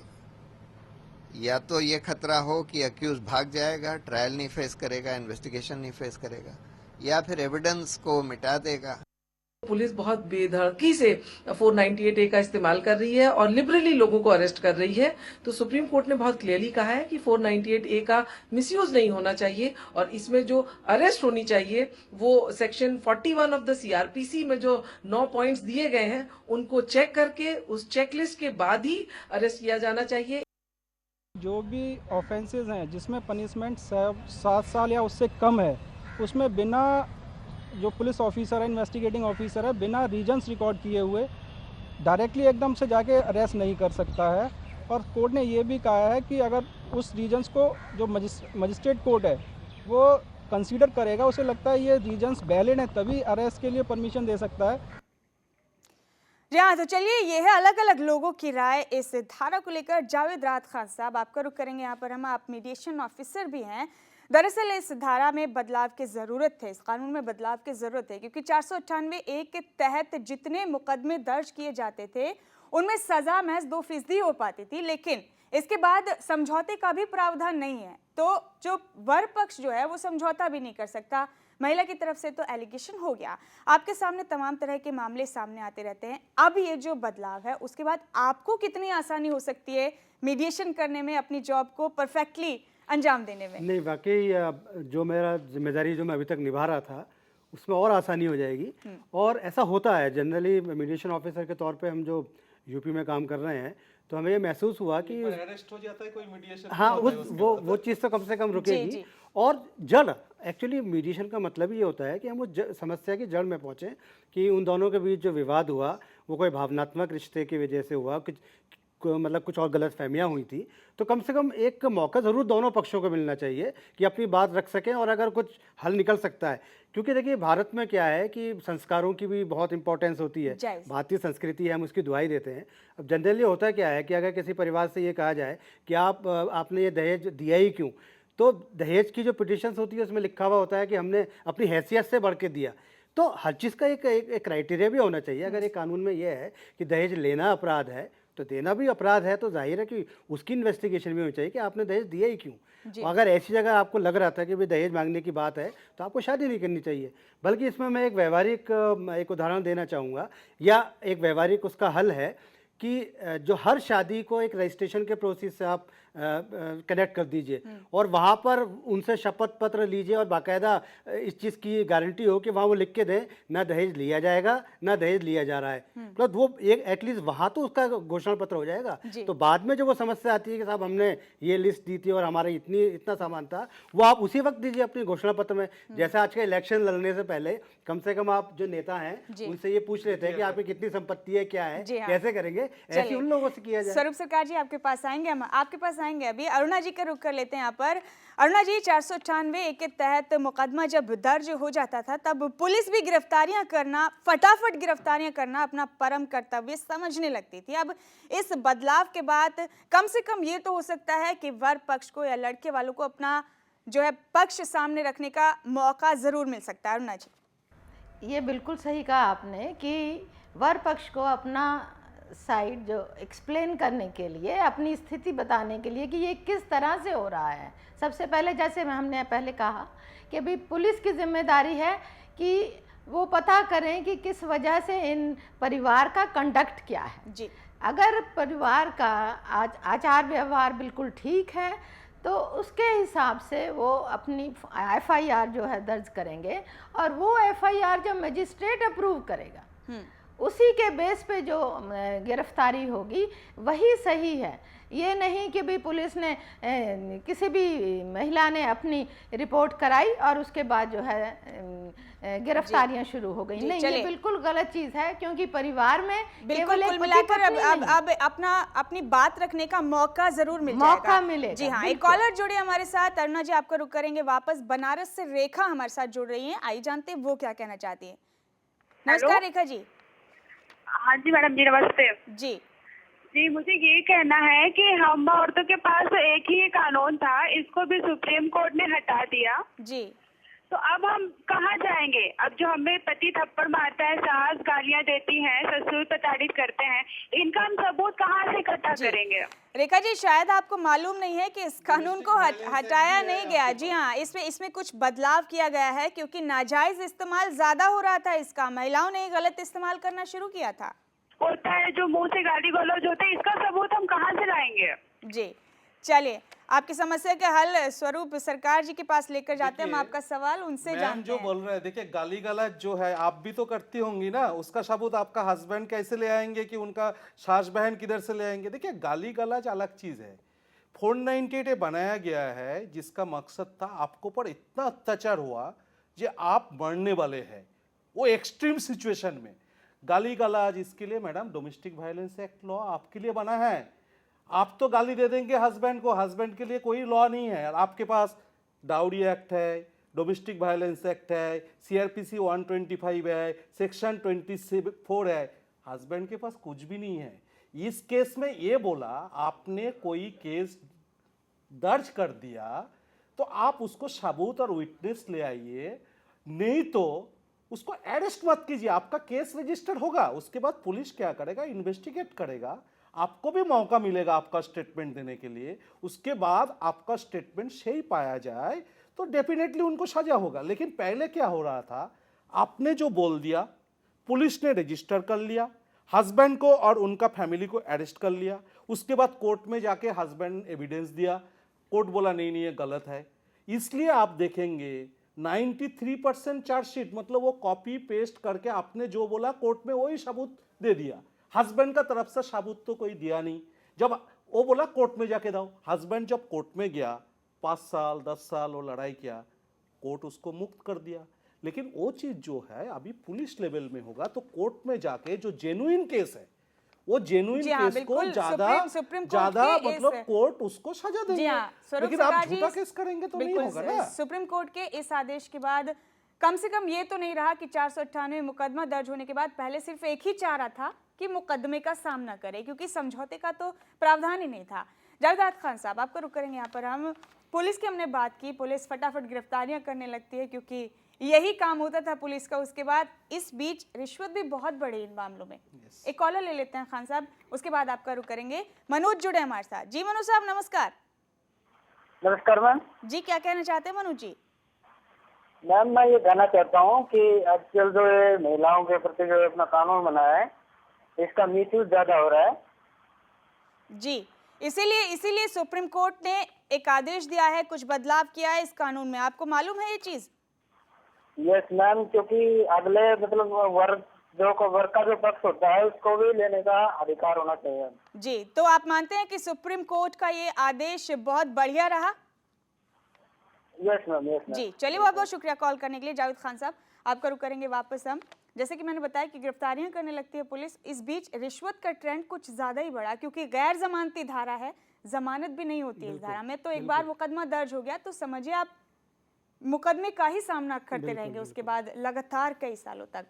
या तो ये खतरा हो कि अक्यूज भाग जाएगा, ट्रायल नहीं फेस करेगा, इन्वेस्टिगेशन नहीं फेस करेगा, या फिर एविडेंस को मिटा देगा। पुलिस बहुत बेधड़की से 498A का इस्तेमाल कर रही है और लिबरली लोगों को अरेस्ट कर रही है। तो सुप्रीम कोर्ट ने बहुत क्लियरली कहा है कि 498A का मिसयूज नहीं होना चाहिए, और इसमें जो अरेस्ट होनी चाहिए वो सेक्शन 41 ऑफ द CRPC में जो 9 पॉइंट्स दिए गए हैं उनको चेक करके उस चेकलिस्ट के बाद ही अरेस्ट किया जाना चाहिए। जो भी ऑफेंसेस हैं जिसमें पनिशमेंट 7 साल या उससे कम है, उसमें बिना जो पुलिस ऑफिसर है, इन्वेस्टिगेटिंग ऑफिसर है, बिना रीजंस रिकॉर्ड किए हुए डायरेक्टली एकदम से जाके अरेस्ट नहीं कर सकता है। और कोर्ट ने ये भी कहा है कि अगर उस रीजंस को जो मजिस्ट्रेट कोर्ट है वो कंसीडर करेगा, उसे लगता है ये रीजंस वैलिड हैं, तभी अरेस्ट के लिए परमिशन दे सकता है। जी हाँ, तो चलिए ये है अलग अलग लोगों की राय इस धारा को लेकर। जावेद राहत खान साहब आपका रुख करेंगे यहाँ पर। हम आप मीडिएशन ऑफिसर भी हैं। दरअसल इस धारा में बदलाव की ज़रूरत है, इस कानून में बदलाव की ज़रूरत है, क्योंकि 498A के तहत जितने मुकदमे दर्ज किए जाते थे उनमें सज़ा महज 2% हो पाती थी, लेकिन इसके बाद समझौते का भी प्रावधान नहीं है। तो जो वर पक्ष जो है वो समझौता भी नहीं कर सकता। महिला की तरफ से तो एलिगेशन हो गया, आपके सामने तमाम तरह के मामले सामने आते रहते हैं। अब ये जो बदलाव है उसके बाद आपको कितनी आसानी हो सकती है मीडिएशन करने में, अपनी जॉब को परफेक्टली अंजाम देने में? नहीं, वाकई जो मेरा जिम्मेदारी जो मैं अभी तक निभा रहा था उसमें और आसानी हो जाएगी। और ऐसा होता है जनरली, मीडिएशन ऑफिसर के तौर पे हम जो यूपी में काम कर रहे हैं तो हमें ये महसूस हुआ कि अरेस्ट हो जाता है कोई मीडिएशन, हाँ वो चीज़ तो कम से कम रुकेगी। और जड़, एक्चुअली मीडिएशन का मतलब ये होता है कि हम उस समस्या की जड़ में पहुँचें कि उन दोनों के बीच जो विवाद हुआ वो कोई भावनात्मक रिश्ते की वजह से हुआ, मतलब कुछ और गलत फहमियाँ हुई थी, तो कम से कम एक मौका ज़रूर दोनों पक्षों को मिलना चाहिए कि अपनी बात रख सकें और अगर कुछ हल निकल सकता है। क्योंकि देखिए भारत में क्या है कि संस्कारों की भी बहुत इंपॉर्टेंस होती है, भारतीय संस्कृति है, हम उसकी दुहाई देते हैं। अब जनरली होता क्या है कि अगर किसी परिवार से ये कहा जाए कि आपने ये दहेज दिया ही क्यों, तो दहेज की जो पिटिशंस होती है उसमें लिखा हुआ होता है कि हमने अपनी हैसियत से बढ़ के दिया। तो हर चीज़ का एक क्राइटेरिया भी होना चाहिए। अगर एक कानून में ये है कि दहेज लेना अपराध है तो देना भी अपराध है, तो जाहिर है कि उसकी इन्वेस्टिगेशन भी होनी चाहिए कि आपने दहेज दिया ही क्यों। अगर ऐसी जगह आपको लग रहा था कि भाई दहेज मांगने की बात है तो आपको शादी नहीं करनी चाहिए। बल्कि इसमें मैं एक व्यवहारिक एक उदाहरण देना चाहूँगा, या एक व्यवहारिक उसका हल है कि जो हर शादी को एक रजिस्ट्रेशन के प्रोसेस से आप कनेक्ट कर दीजिए और वहाँ पर उनसे शपथ पत्र लीजिए और बाकायदा इस चीज़ की गारंटी हो कि वहाँ वो लिख के दें ना दहेज लिया जाएगा ना दहेज लिया जा रहा है। मतलब वो एक एटलीस्ट वहाँ तो उसका घोषणा पत्र हो जाएगा। तो बाद में जो वो समस्या आती है कि साहब हमने ये लिस्ट दी थी और हमारे इतना सामान था, वो आप उसी वक्त दीजिए अपने घोषणा पत्र में। जैसे आज का इलेक्शन लड़ने से पहले कम से कम आप जो नेता हैं उनसे ये पूछ लेते हैं कि आपकी कितनी संपत्ति है, क्या है, कैसे करेंगे, ऐसे उन लोगों से किया जाए। स्वरूप सरकार जी आपके पास आएंगे, हम आपके पास आएंगे। अभी अरुणा जी का रुख कर लेते हैं यहाँ पर। अरुणा जी, 498 के तहत मुकदमा जब दर्ज हो जाता था तब पुलिस भी गिरफ्तारियां करना, फटाफट गिरफ्तारियां करना अपना परम कर्तव्य समझने लगती थी। अब इस बदलाव के बाद कम से कम ये तो हो सकता है कि वर पक्ष को या लड़के वालों को अपना जो है पक्ष सामने रखने का मौका जरूर मिल सकता है। अरुणा जी, ये बिल्कुल सही कहा आपने कि वर पक्ष को अपना साइड जो एक्सप्लेन करने के लिए, अपनी स्थिति बताने के लिए कि ये किस तरह से हो रहा है, सबसे पहले जैसे हमने पहले कहा कि अभी पुलिस की जिम्मेदारी है कि वो पता करें कि किस वजह से इन परिवार का कंडक्ट क्या है जी। अगर परिवार का आचार व्यवहार बिल्कुल ठीक है तो उसके हिसाब से वो अपनी एफआईआर जो है दर्ज करेंगे और वो एफआईआर जब मजिस्ट्रेट अप्रूव करेगा उसी के बेस पे जो गिरफ्तारी होगी वही सही है। ये नहीं कि भी पुलिस ने किसी भी महिला ने अपनी रिपोर्ट कराई और उसके बाद जो है गिरफ्तारियां शुरू हो गई। नहीं, ये बिल्कुल गलत चीज़ है क्योंकि परिवार में बिल्कुल कुल मिलाकर अब अपनी बात रखने का मौका जरूर मिलेगा। जी हाँ, एक कॉलर जुड़े हमारे साथ। अरुणा जी आपका रुख करेंगे वापस। बनारस से रेखा हमारे साथ जुड़ रही हैं, आई जानते हैं वो क्या कहना चाहती है। नमस्कार रेखा जी। हाँ जी मैडम जी, नमस्ते जी। जी, मुझे ये कहना है कि हम औरतों के पास एक ही कानून था, इसको भी सुप्रीम कोर्ट ने हटा दिया जी। तो अब हम कहाँ जाएंगे? अब जो हमें पति थप्पड़ मारता है, सास गालियाँ देती हैं, ससुर प्रताड़ित करते हैं, इनका हम सबूत कहाँ से इकट्ठा करेंगे? रेखा जी, शायद आपको मालूम नहीं है कि इस कानून को हटाया नहीं गया। जी हाँ, इसमें कुछ बदलाव किया गया है क्योंकि नाजायज इस्तेमाल ज्यादा हो रहा था इसका, महिलाओं ने गलत इस्तेमाल करना शुरू किया था। होता है जो मुंह से गाली गलौज होते हैं, इसका सबूत हम कहाँ से लाएंगे? जी, चलिए आपकी समस्या के हल स्वरूप सरकार जी के पास लेकर जाते हैं। हम आपका सवाल उनसे जानते हैं। जो बोल रहे हैं, देखिए गाली गलौज जो है आप भी तो करती होंगी ना, उसका सबूत आपका हस्बैंड कैसे ले आएंगे कि उनका सास बहन किधर से ले आएंगे? देखिए गाली गलौज अलग चीज है। 498 बनाया गया है जिसका मकसद था आपको पर इतना अत्याचार हुआ जो आप मरने वाले हैं, वो एक्सट्रीम सिचुएशन में गाली गलौज। इसके लिए madam domestic violence act law आपके लिए बना है। आप तो गाली दे देंगे हस्बैंड को, हस्बैंड के लिए कोई लॉ नहीं है। आपके पास डाउरी एक्ट है, डोमेस्टिक वायलेंस एक्ट है, सीआरपीसी 125 है, सेक्शन 24 है। हस्बैंड के पास कुछ भी नहीं है। इस केस में ये बोला आपने कोई केस दर्ज कर दिया तो आप उसको सबूत और विटनेस ले आइए, नहीं तो उसको अरेस्ट मत कीजिए। आपका केस रजिस्टर होगा, उसके बाद पुलिस क्या करेगा, इन्वेस्टिगेट करेगा, आपको भी मौका मिलेगा आपका स्टेटमेंट देने के लिए। उसके बाद आपका स्टेटमेंट सही पाया जाए तो डेफिनेटली उनको सजा होगा। लेकिन पहले क्या हो रहा था, आपने जो बोल दिया पुलिस ने रजिस्टर कर लिया, हस्बैंड को और उनका फैमिली को अरेस्ट कर लिया, उसके बाद कोर्ट में जाके हस्बैंड एविडेंस दिया, कोर्ट बोला नहीं नहीं ये गलत है। इसलिए आप देखेंगे 93% चार्जशीट, मतलब वो कॉपी पेस्ट करके आपने जो बोला कोर्ट में वही सबूत दे दिया। हस्बैंड का तरफ से सबूत तो कोई दिया नहीं। जब वो बोला कोर्ट में जाके दो, हस्बैंड जब कोर्ट में गया 5 साल 10 साल वो लड़ाई किया, कोर्ट उसको मुक्त कर दिया। लेकिन वो चीज जो है अभी पुलिस लेवल में होगा तो कोर्ट में जाके जो जेन्युइन केस है वो जेन्युइन केस को ज्यादा मतलब कोर्ट उसको सजा देंगे। लेकिन आप झूठा केस करेंगे तो नहीं होगा ना। सुप्रीम कोर्ट के इस आदेश के बाद कम से कम ये तो नहीं रहा कि 498 मुकदमा दर्ज होने के बाद पहले सिर्फ एक ही चारा था कि मुकदमे का सामना करे, क्योंकि समझौते का तो प्रावधान ही नहीं था। जावेद खान साहब आपका रुख करेंगे यहाँ पर। हम पुलिस की हमने बात की, पुलिस फटाफट गिरफ्तारियां करने लगती है क्योंकि यही काम होता था पुलिस का। उसके बाद इस बीच रिश्वत भी बहुत बढ़ी इन मामलों में। एक कॉलर ले लेते हैं खान साहब, उसके बाद आपका रुख करेंगे। मनोज जुड़े हमारे साथ। जी मनोज साहब नमस्कार। नमस्कार मैम जी, क्या कहना चाहते हैं मनोज जी? मैम मैं ये कहना चाहता हूँ कि आजकल जो महिलाओं के प्रति जो अपना कानून बना है इसका मिसयूज ज्यादा हो रहा है। जी, इसीलिए सुप्रीम कोर्ट ने एक आदेश दिया है, कुछ बदलाव किया है इस कानून में। आपको मालूम है ये चीज? यस मैम, क्योंकि अगले मतलब वर्ग का जो पक्ष होता है उसको भी लेने का अधिकार होना चाहिए। जी, तो आप मानते हैं कि सुप्रीम कोर्ट का ये आदेश बहुत बढ़िया रहा? Yes ma'am, yes ma'am. जी, चलिए बहुत बहुत शुक्रिया कॉल करने के लिए जावेद खान साहब। आपका रुख करेंगे वापस हम। जैसे कि मैंने बताया कि गिरफ्तारियां करने लगती है पुलिस, इस बीच रिश्वत का ट्रेंड कुछ ज़्यादा ही बढ़ा, क्योंकि गैर जमानती धारा है, जमानत भी नहीं होती है इस धारा में। तो एक बार मुकदमा दर्ज हो गया तो समझिए आप मुकदमे का ही सामना करते रहेंगे उसके बाद लगातार कई सालों तक।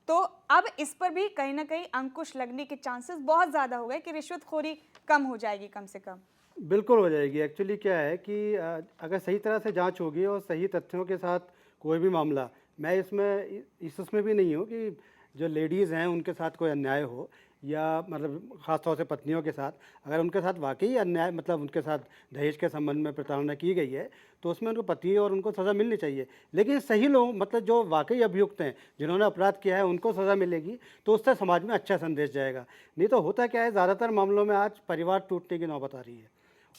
तो अब इस पर भी कहीं ना कहीं अंकुश लगने के चांसेस बहुत ज़्यादा हो गए कि रिश्वतखोरी कम हो जाएगी, कम से कम। बिल्कुल हो जाएगी। एक्चुअली क्या है कि अगर सही तरह से जांच होगी और सही तथ्यों के साथ कोई भी मामला, मैं इसमें भी नहीं हूँ कि जो लेडीज़ हैं उनके साथ कोई अन्याय हो, या मतलब ख़ास तौर से पत्नियों के साथ अगर उनके साथ वाकई अन्याय, मतलब उनके साथ दहेज के संबंध में प्रताड़ना की गई है, तो उसमें उनको पति और उनको सज़ा मिलनी चाहिए। लेकिन सही लोग, मतलब जो वाकई अभियुक्त हैं, जिन्होंने अपराध किया है, उनको सज़ा मिलेगी तो उससे समाज में अच्छा संदेश जाएगा। नहीं तो होता क्या है, ज़्यादातर मामलों में आज परिवार टूटने की नौबत आ रही है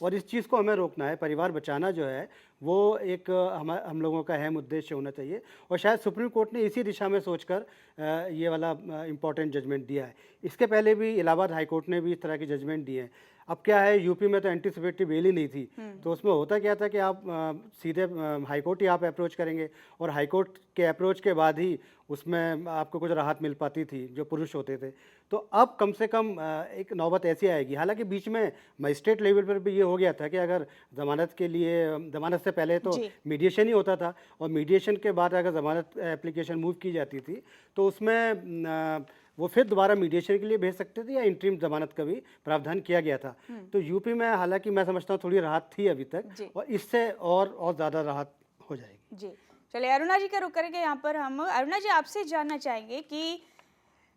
और इस चीज़ को हमें रोकना है। परिवार बचाना जो है वो एक हम लोगों का अहम उद्देश्य होना चाहिए और शायद सुप्रीम कोर्ट ने इसी दिशा में सोचकर ये वाला इम्पोर्टेंट जजमेंट दिया है। इसके पहले भी इलाहाबाद हाई कोर्ट ने भी इस तरह की जजमेंट दिए हैं। अब क्या है, यूपी में तो एंटीसिपेटरी बेल ही नहीं थी, तो उसमें होता क्या था कि आप सीधे हाई कोर्ट ही आप अप्रोच करेंगे और हाई कोर्ट के अप्रोच के बाद ही उसमें आपको कुछ राहत मिल पाती थी जो पुरुष होते थे। तो अब कम से कम एक नौबत ऐसी आएगी। हालांकि बीच में मजिस्ट्रेट लेवल पर भी ये हो गया था कि अगर ज़मानत के लिए, ज़मानत से पहले तो मीडिएशन ही होता था और मीडिएशन के बाद अगर ज़मानत एप्लीकेशन मूव की जाती थी तो उसमें वो फिर दोबारा मीडिएशन के लिए भेज सकते थे या इंटरिम ज़मानत का भी प्रावधान किया गया था। तो यूपी में हालांकि मैं समझता हूँ थोड़ी राहत थी अभी तक और इससे और ज़्यादा राहत हो जाएगी। जी, चलिए अरुणा जी का रुख करेंगे यहाँ पर हम। अरुणा जी, आपसे जानना चाहेंगे कि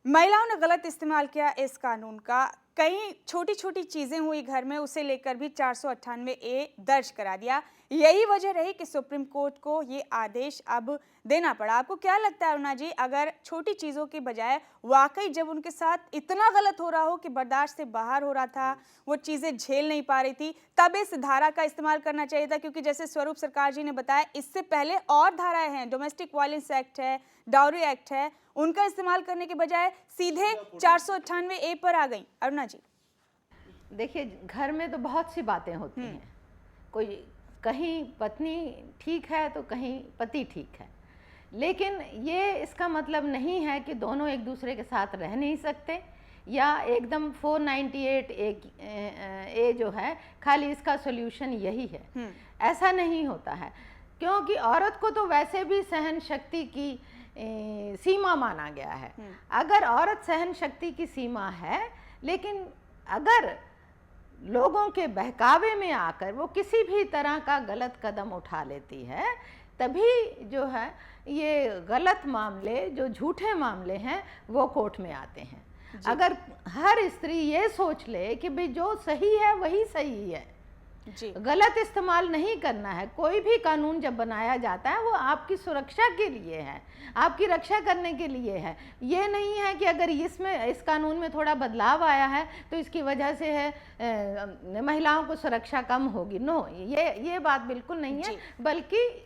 महिलाओं ने गलत इस्तेमाल किया इस कानून का, कई छोटी छोटी चीज़ें हुई घर में, उसे लेकर भी 498A दर्ज करा दिया। यही वजह रही कि सुप्रीम कोर्ट को ये आदेश अब देना पड़ा। आपको क्या लगता है अरुणा जी, अगर छोटी चीज़ों की बजाय वाकई जब उनके साथ इतना गलत हो रहा हो कि बर्दाश्त से बाहर हो रहा था, वो चीज़ें झेल नहीं पा रही थी, तब इस धारा का इस्तेमाल करना चाहिए था? क्योंकि जैसे स्वरूप सरकार जी ने बताया, इससे पहले और धाराएं हैं, डोमेस्टिक वायलेंस एक्ट है, डाउरी एक्ट है, उनका इस्तेमाल करने के बजाय सीधे 498A पर आ गई। अरुणा जी, देखिए, घर में तो बहुत सी बातें होती हैं, कोई कहीं पत्नी ठीक है तो कहीं पति ठीक है, लेकिन ये इसका मतलब नहीं है कि दोनों एक दूसरे के साथ रह नहीं सकते या एकदम 498A जो है खाली इसका सॉल्यूशन यही है। ऐसा नहीं होता है, क्योंकि औरत को तो वैसे भी सहन शक्ति की सीमा माना गया है। अगर औरत सहन शक्ति की सीमा है, लेकिन अगर लोगों के बहकावे में आकर वो किसी भी तरह का गलत कदम उठा लेती है, तभी जो है ये गलत मामले, जो झूठे मामले हैं, वो कोर्ट में आते हैं। अगर हर स्त्री ये सोच ले कि भाई जो सही है वही सही है, गलत इस्तेमाल नहीं करना है। कोई भी कानून जब बनाया जाता है वो आपकी सुरक्षा के लिए है, आपकी रक्षा करने के लिए है। ये नहीं है कि अगर इस कानून में थोड़ा बदलाव आया है तो इसकी वजह से है महिलाओं को सुरक्षा कम होगी। नो, ये बात बिल्कुल नहीं है, बल्कि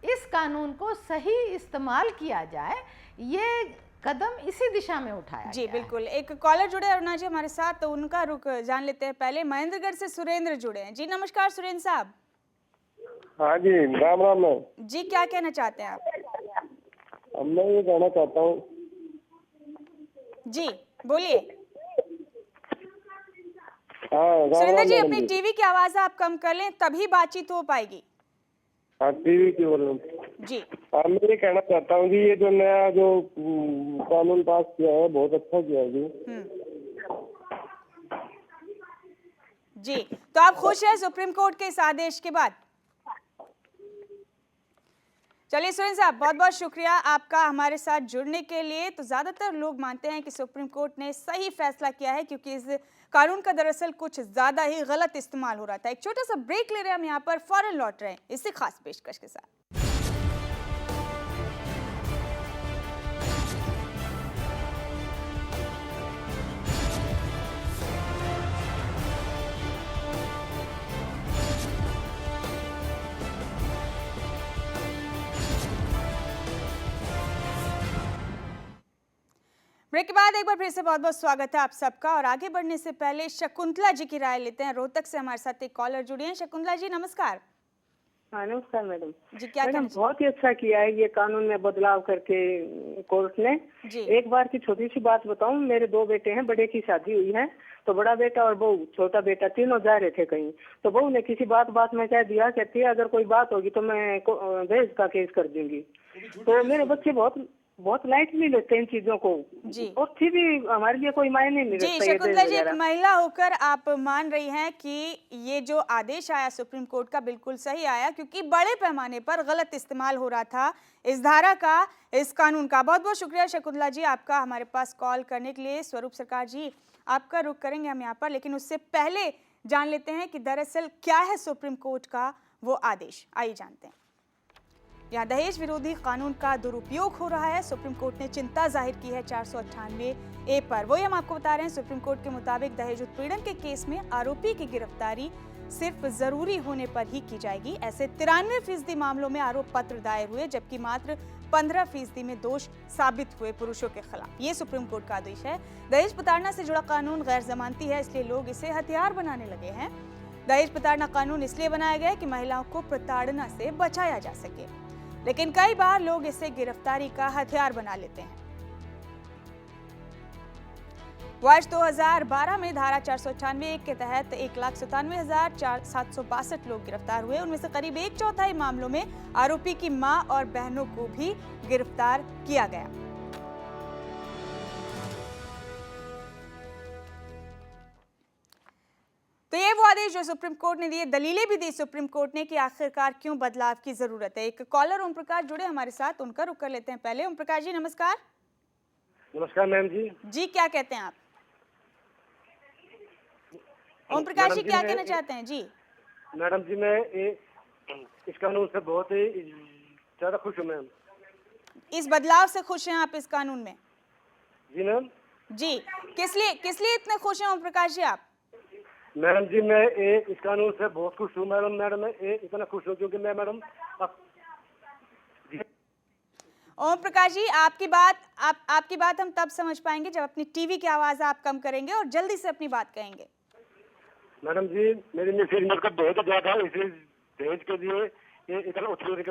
इस कानून को सही इस्तेमाल किया जाए, ये कदम इसी दिशा में उठाया जी बिल्कुल। एक कॉलर जुड़े अरुणा जी हमारे साथ, तो उनका रुख जान लेते हैं। पहले महेंद्रगढ़ से सुरेंद्र जुड़े हैं। जी नमस्कार सुरेंद्र साहब। हाँ जी, राम राम। मैम जी, क्या कहना चाहते हैं आप? मैं ये कहना चाहता हूँ। जी बोलिए। हाँ, सुरेंद्र जी, अपनी टीवी की आवाज आप कम कर लें, तभी बातचीत हो पाएगी। हाँ, टीवी की बोल रहा हूँ जी। मैं ये कहना चाहता हूँ कि ये जो नया जो कानून पास किया है, बहुत अच्छा किया है जी। तो आप खुश हैं सुप्रीम कोर्ट के इस आदेश के बाद? चलिए सुरेंद्र साहब, बहुत बहुत शुक्रिया आपका हमारे साथ जुड़ने के लिए। तो ज़्यादातर लोग मानते हैं कि सुप्रीम कोर्ट ने सही फैसला किया है, क्योंकि इस कानून का दरअसल कुछ ज़्यादा ही गलत इस्तेमाल हो रहा था। एक छोटा सा ब्रेक ले रहे हैं हम यहाँ पर, फौरन लौट रहे हैं इससे खास पेशकश के साथ। ब्रेक के बाद एक बार फिर से बहुत बहुत स्वागत है आप सबका। और आगे बढ़ने से पहले शकुंतला जी की राय लेते हैं। रोहतक से हमारे साथ एक कॉलर जुड़ी हैं। शकुंतला जी नमस्कार। हाँ नमस्कार मैडम। जी क्या मैडम बहुत ही अच्छा किया है ये कानून में बदलाव करके कोर्ट ने। जी। एक बार की छोटी सी बात बताऊं, मेरे 2 बेटे हैं, बड़े की शादी हुई है, तो बड़ा बेटा और बहू, छोटा बेटा, तीनों जा रहे थे कहीं, तो बहू ने किसी बात में कह दिया, कहती है अगर कोई बात होगी तो मैं दहेज का केस कर दूंगी। तो मेरे बच्चे बहुत लाइटली लेते हैं इन चीजों को जी। और फिर भी हमारे लिए कोई मायने नहीं जी रखता। शकुंतला जी, एक महिला होकर आप मान रही हैं कि ये जो आदेश आया सुप्रीम कोर्ट का बिल्कुल सही आया, क्योंकि बड़े पैमाने पर गलत इस्तेमाल हो रहा था इस धारा का, इस कानून का। बहुत बहुत शुक्रिया शकुंतला जी आपका हमारे पास कॉल करने के लिए। स्वरूप सरकार जी आपका रुख करेंगे हम यहाँ पर, लेकिन उससे पहले जान लेते हैं कि दरअसल क्या है सुप्रीम कोर्ट का वो आदेश। आइए जानते हैं। यहाँ दहेज विरोधी कानून का दुरुपयोग हो रहा है, सुप्रीम कोर्ट ने चिंता जाहिर की है 498A पर। वही हम आपको बता रहे हैं, सुप्रीम कोर्ट के मुताबिक दहेज उत्पीड़न के केस में आरोपी की गिरफ्तारी सिर्फ जरूरी होने पर ही की जाएगी। ऐसे 93% मामलों में आरोप पत्र दायर हुए, जबकि मात्र 15% में दोष साबित हुए पुरुषों के खिलाफ। ये सुप्रीम कोर्ट का आदेश है। दहेज प्रताड़ना से जुड़ा कानून गैर जमानती है, इसलिए लोग इसे हथियार बनाने लगे हैं। दहेज प्रताड़ना कानून इसलिए बनाया गया है कि महिलाओं को प्रताड़ना से बचाया जा सके, लेकिन कई बार लोग इसे गिरफ्तारी का हथियार बना लेते हैं। वर्ष 2012 में धारा 498 के तहत 1,97,762 लोग गिरफ्तार हुए। उनमें से करीब 1/4 मामलों में आरोपी की मां और बहनों को भी गिरफ्तार किया गया। तो ये वो आदेश जो सुप्रीम कोर्ट ने दिए, दलीलें भी दी सुप्रीम कोर्ट ने कि आखिरकार क्यों बदलाव की जरूरत है। एक कॉलर ओम प्रकाश जुड़े हमारे साथ, उनका रुख कर लेते हैं पहले। ओम प्रकाश जी नमस्कार। नमस्कार मैम जी। जी क्या कहते हैं आप? ओम प्रकाश जी क्या कहना चाहते हैं? जी मैडम जी, मैं इस कानून से बहुत ही ज्यादा खुश हूँ मैम। इस बदलाव से खुश हैं आप इस कानून में? जी मैम। जी किस लिए इतने खुश हैं ओम प्रकाश जी आप? मैडम जी, मैं इस कानून से बहुत खुश हूँ मैडम। मैं इतना खुश हूँ क्योंकि मैं मैडम ओम प्रकाश जी आपकी बात हम तब समझ पाएंगे जब अपनी टीवी की आवाज आप कम करेंगे और जल्दी से अपनी बात कहेंगे। मैडम जी, मेरी मिसेज का दहेज दिया था, इसलिए दहेज के लिए ये इतना उछल जी।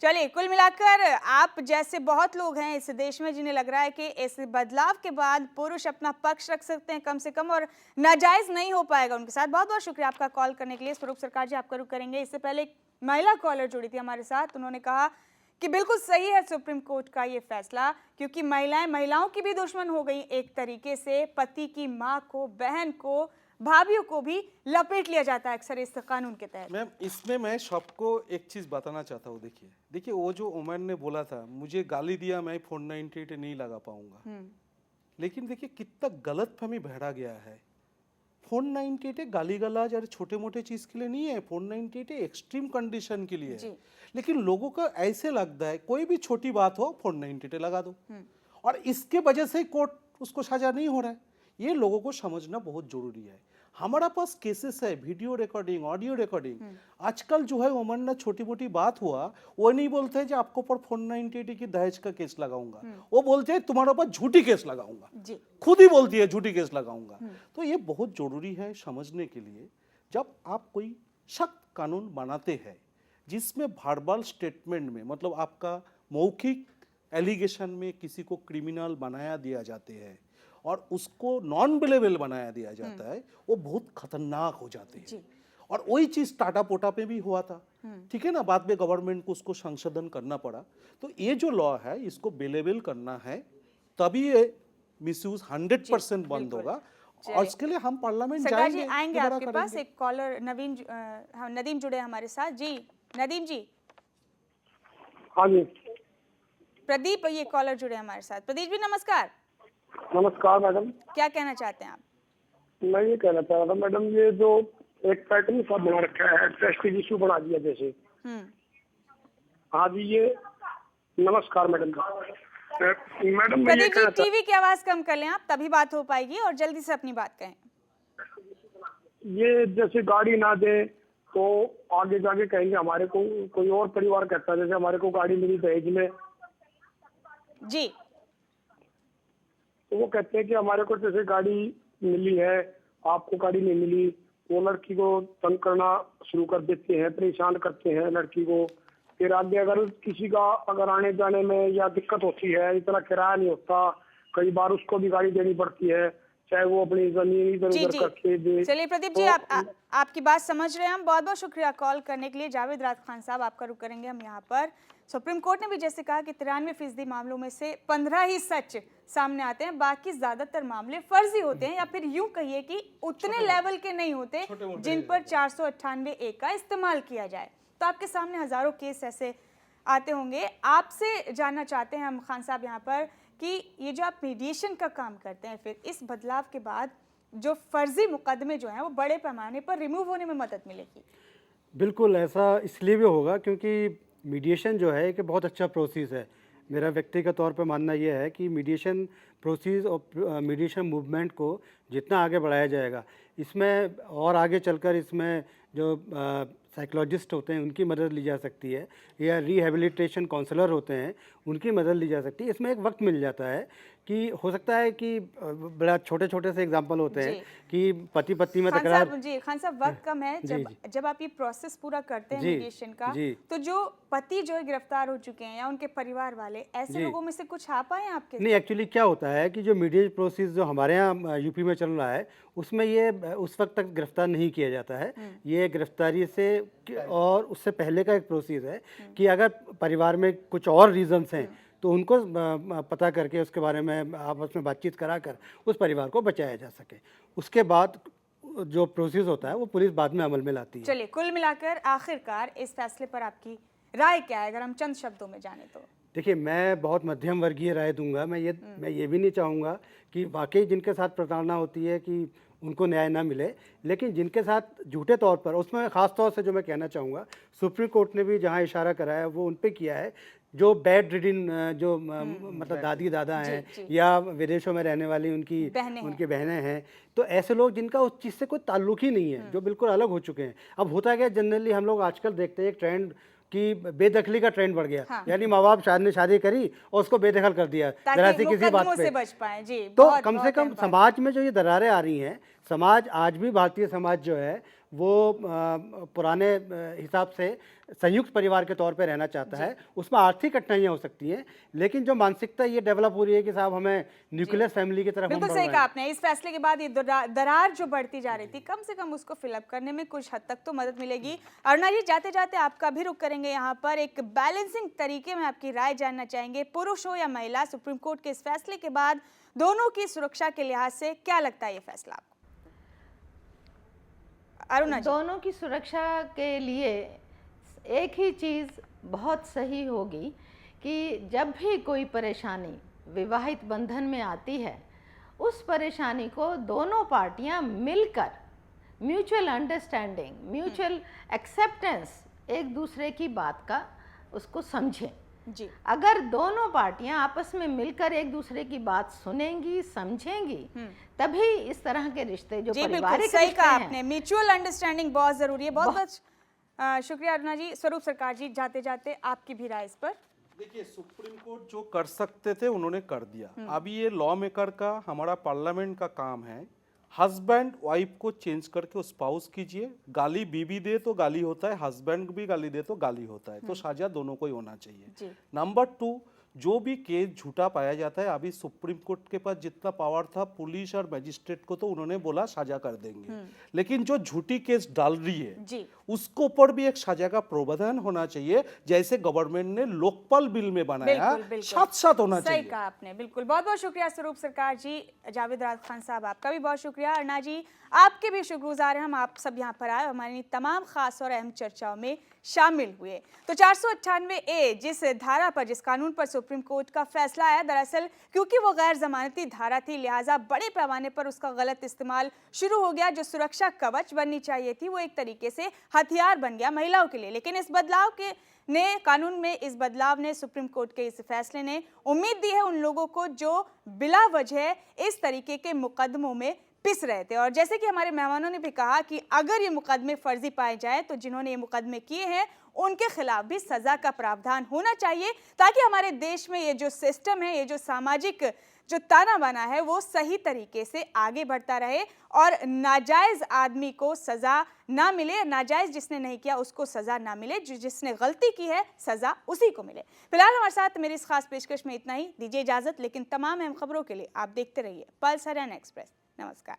चलिए कुल मिलाकर आप जैसे बहुत लोग हैं इस देश में जिन्हें लग रहा है कि इस बदलाव के बाद पुरुष अपना पक्ष रख सकते हैं कम से कम, और नाजायज नहीं हो पाएगा उनके साथ। बहुत बहुत शुक्रिया आपका कॉल करने के लिए। स्वरूप सरकार जी आपका रुख करेंगे। इससे पहले एक महिला कॉलर जुड़ी थी हमारे साथ, उन्होंने कहा कि बिल्कुल सही है सुप्रीम कोर्ट का ये फैसला, क्योंकि महिलाओं की भी दुश्मन हो गई एक तरीके से। पति की माँ को, बहन को, भाभीियों को भी लपेट लिया जाता है अक्सर इस कानून के तहत। मैम इसमें मैं सबको एक चीज़ बताना चाहता हूँ। देखिए वो जो उमर ने बोला था, मुझे गाली दिया, मैं 498 नहीं लगा पाऊंगा, लेकिन देखिए कितना गलत फहमी बैठा गया है। 498 गाली गलाज और छोटे मोटे चीज़ के लिए नहीं है, 498 एक्सट्रीम कंडीशन के लिए है। लेकिन लोगों को ऐसे लगता है कोई भी छोटी बात हो 498 लगा दो, और इसके वजह से कोर्ट उसको सजा नहीं हो रहा है। ये लोगों को समझना बहुत जरूरी है। हमारा पास केसेस है, वीडियो रिकॉर्डिंग, ऑडियो रिकॉर्डिंग। आजकल जो है उमर ना छोटी मोटी बात हुआ, वो नहीं बोलते हैं कि आपको ऊपर 498 की दहेज का केस लगाऊंगा, वो बोलते हैं तुम्हारे ऊपर झूठी केस लगाऊंगा। खुद ही बोलती है झूठी केस लगाऊंगा। तो ये बहुत जरूरी है समझने के लिए। जब आप कोई सख्त कानून बनाते हैं जिसमें वर्बल स्टेटमेंट में, मतलब आपका मौखिक एलिगेशन में किसी को क्रिमिनल बनाया दिया जाते हैं और उसको नॉन बिलेबल बनाया दिया जाता है, वो बहुत खतरनाक हो जाते हैं। और वही चीज़ टाटा पोटा पे भी हुआ था, ठीक है ना। बाद में गवर्नमेंट को उसको संशोधन करना पड़ा। तो ये जो लॉ है इसको बिलेबल करना है, तभी ये मिसयूज 100% बंद होगा। और इसके लिए हम पार्लियामेंट जाएंगे, आएंगे आपके पास। एक कॉलर नदीम जुड़े हमारे साथ। जी नदीम जी। हाँ जी। प्रदीप ये कॉलर जुड़े हमारे साथ। प्रदीप जी नमस्कार। नमस्कार मैडम। क्या कहना चाहते हैं आप? मैं ये कहना चाह रहा था मैडम, ये जो एक पैटर्न सा बना रखा है, प्रेस्टीज इशू बना दिया जैसे। हाँ जी, ये नमस्कार madam. Madam Pradeep ji TV की आवाज कम कर लें आप, तभी बात हो पाएगी, और जल्दी से अपनी बात कहें। ये जैसे गाड़ी ना दे तो आगे जाके कहेंगे हमारे को कोई और परिवार कहता है, जैसे हमारे को गाड़ी मिली दहेज में। जी तो वो कहते हैं कि हमारे को जैसे गाड़ी मिली है, आपको गाड़ी नहीं मिली, वो लड़की को तंग करना शुरू कर देते हैं, परेशान करते हैं लड़की को। फिर आगे अगर किसी का अगर आने जाने में या दिक्कत होती है, इतना किराया नहीं होता, कई बार उसको भी गाड़ी देनी पड़ती है, चाहे वो अपनी जमीन इधर उधर करके दे। चलिए प्रदीप जी, आपकी बात समझ रहे हैं हम। बहुत बहुत शुक्रिया कॉल करने के लिए। जावेद रात खान साहब, आपका रुख करेंगे हम यहाँ पर। सुप्रीम कोर्ट ने भी जैसे कहा कि 93% मामलों में से 15 ही सच सामने आते हैं, बाकी ज्यादातर मामले फर्जी होते हैं, या फिर यूं कहिए कि उतने लेवल के नहीं होते जिन पर 498A का इस्तेमाल किया जाए। तो आपके सामने हजारों केस ऐसे आते होंगे। आपसे जानना चाहते हैं हम खान साहब यहाँ पर कि ये जो आप मीडिएशन का काम करते हैं, फिर इस बदलाव के बाद जो फर्जी मुकदमे जो हैं वो बड़े पैमाने पर रिमूव होने में मदद मिलेगी? बिल्कुल ऐसा इसलिए भी होगा क्योंकि मीडिएशन जो है कि बहुत अच्छा प्रोसेस है। मेरा व्यक्तिगत तौर पे मानना ये है कि मीडिएशन प्रोसेस और मीडिएशन मूवमेंट को जितना आगे बढ़ाया जाएगा, इसमें और आगे चलकर इसमें जो साइकोलॉजिस्ट होते हैं उनकी मदद ली जा सकती है, या रिहेबिलिटेशन काउंसलर होते हैं उनकी मदद ली जा सकती है। इसमें एक वक्त मिल जाता है कि हो सकता है कि बड़ा छोटे छोटे से एग्जांपल होते हैं कि पति पत्नी में तकरार। खान साहब वक्त कम है। जब आप ये प्रोसेस पूरा करते हैं मीडिएशन का, तो जो पति जो है गिरफ्तार हो चुके हैं या उनके परिवार वाले, ऐसे लोगों में से कुछ आ पाए आपके? नहीं, एक्चुअली क्या होता है कि जो मीडिएशन प्रोसेस जो हमारे यहाँ यूपी में चल रहा है उसमें ये उस वक्त तक गिरफ्तार नहीं किया जाता है। ये गिरफ्तारी से और उससे पहले का एक प्रोसेस है कि अगर परिवार में कुछ और रीजंस हैं तो उनको पता करके उसके बारे में आपस में बातचीत कराकर उस परिवार को बचाया जा सके। उसके बाद जो प्रोसेस होता है वो पुलिस बाद में अमल में लाती है। चलिए, कुल मिलाकर आखिरकार इस फैसले पर आपकी राय क्या है, अगर हम चंद शब्दों में जाने तो? देखिए, मैं बहुत मध्यम वर्गीय राय दूंगा। मैं ये भी नहीं चाहूँगा कि वाकई जिनके साथ प्रताड़ना होती है कि उनको न्याय ना मिले, लेकिन जिनके साथ झूठे तौर पर, उसमें ख़ास तौर से जो मैं कहना चाहूँगा, सुप्रीम कोर्ट ने भी जहाँ इशारा करा है वो उन पे किया है जो बेड रिडन जो मतलब दादी दादा हैं या विदेशों में रहने वाली उनकी बहनें हैं, तो ऐसे लोग जिनका उस चीज़ से कोई ताल्लुक ही नहीं है, जो बिल्कुल अलग हो चुके हैं। अब होता क्या, जनरली हम लोग आजकल देखते हैं एक ट्रेंड कि बेदखली का ट्रेंड बढ़ गया। हाँ। यानी माँ बाप ने शादी करी और उसको बेदखल कर दिया जरा सी किसी बात पे। बच पाए। जी, तो कम से कम समाज में जो ये दरारें आ रही हैं, समाज आज भी, भारतीय समाज जो है वो पुराने हिसाब से संयुक्त परिवार के तौर पे रहना चाहता है। उसमें आर्थिक कठिनाइयाँ हो सकती हैं, लेकिन जो मानसिकता ये डेवलप हो रही है कि साहब हमें न्यूक्लियर फैमिली की तरफ, बिल्कुल सही कहा आपने। इस फैसले के बाद ये दरार जो बढ़ती जा रही थी, कम से कम उसको फिलअप करने में कुछ हद तक तो मदद मिलेगी। अरुणा जी, जाते जाते आपका भी रुख करेंगे यहाँ पर। एक बैलेंसिंग तरीके में आपकी राय जानना चाहेंगे, पुरुष हो या महिला, सुप्रीम कोर्ट के इस फैसले के बाद दोनों की सुरक्षा के लिहाज से क्या लगता है ये फैसला आपको? अरुणा जी। दोनों की सुरक्षा के लिए एक ही चीज़ बहुत सही होगी कि जब भी कोई परेशानी विवाहित बंधन में आती है, उस परेशानी को दोनों पार्टियां मिलकर म्यूचुअल अंडरस्टैंडिंग, म्यूचुअल एक्सेप्टेंस, एक दूसरे की बात का उसको समझें। जी। अगर दोनों पार्टियां आपस में मिलकर एक दूसरे की बात सुनेंगी, समझेंगी, तभी इस तरह के रिश्ते जो पारिवारिक सही कहा आपने, म्यूचुअल अंडरस्टैंडिंग बहुत जरूरी है। बहुत बहुत शुक्रिया अरुणा जी। स्वरूप सरकार जी, जाते जाते आपकी भी राय इस पर। देखिए, सुप्रीम कोर्ट जो कर सकते थे उन्होंने कर दिया। अभी ये लॉ मेकर का, हमारा पार्लियामेंट का काम है, हस्बैंड वाइफ को चेंज करके स्पाउस कीजिए। गाली बीवी दे तो गाली होता है, हस्बैंड भी गाली दे तो गाली होता है, तो साझा दोनों को ही होना चाहिए। नंबर 2, जो भी केस झूठा पाया जाता है, अभी सुप्रीम कोर्ट के पास जितना पावर था, पुलिस और मजिस्ट्रेट को तो उन्होंने बोला साझा कर देंगे, लेकिन जो झूठी केस डाल रही है उसको ऊपर भी एक साझा का प्रावधान होना चाहिए, जैसे गवर्नमेंट ने लोकपाल बिल में बनाया, साथ साथ होना चाहिए। सही कहा आपने, बिल्कुल। बहुत बहुत शुक्रिया स्वरूप सरकार जी। जावेद रात खान साहब, आपका भी बहुत शुक्रिया। अरुणा जी, आपके भी शुक्रगुजार हैं हम, आप सब यहाँ पर आए, हमारी तमाम खास और अहम चर्चाओं में शामिल हुए। तो 498A जिस धारा पर, जिस कानून पर सुप्रीम कोर्ट का फैसला आया, दरअसल क्योंकि वो गैर जमानती धारा थी, लिहाजा बड़े पैमाने पर उसका गलत इस्तेमाल शुरू हो गया। जो सुरक्षा कवच बननी चाहिए थी वो एक तरीके से हथियार बन गया महिलाओं के लिए। लेकिन इस बदलाव के ने कानून में, इस बदलाव ने, सुप्रीम कोर्ट के इस फैसले ने उम्मीद दी है उन लोगों को जो बिला वजह इस तरीके के मुकदमों में पिस रहे थे। और जैसे कि हमारे मेहमानों ने भी कहा कि अगर ये मुकदमे फर्जी पाए जाए तो जिन्होंने ये मुकदमे किए हैं उनके खिलाफ भी सजा का प्रावधान होना चाहिए, ताकि हमारे देश में ये जो सिस्टम है, ये जो सामाजिक जो ताना बाना है, वो सही तरीके से आगे बढ़ता रहे और नाजायज आदमी को सजा ना मिले, नाजायज जिसने नहीं किया उसको सजा ना मिले, जिसने गलती की है सजा उसी को मिले। फिलहाल हमारे साथ मेरी इस खास पेशकश में इतना ही। दीजिए इजाजत, लेकिन तमाम अहम खबरों के लिए आप देखते रहिए पल्स हरियाणा एक्सप्रेस। नमस्कार।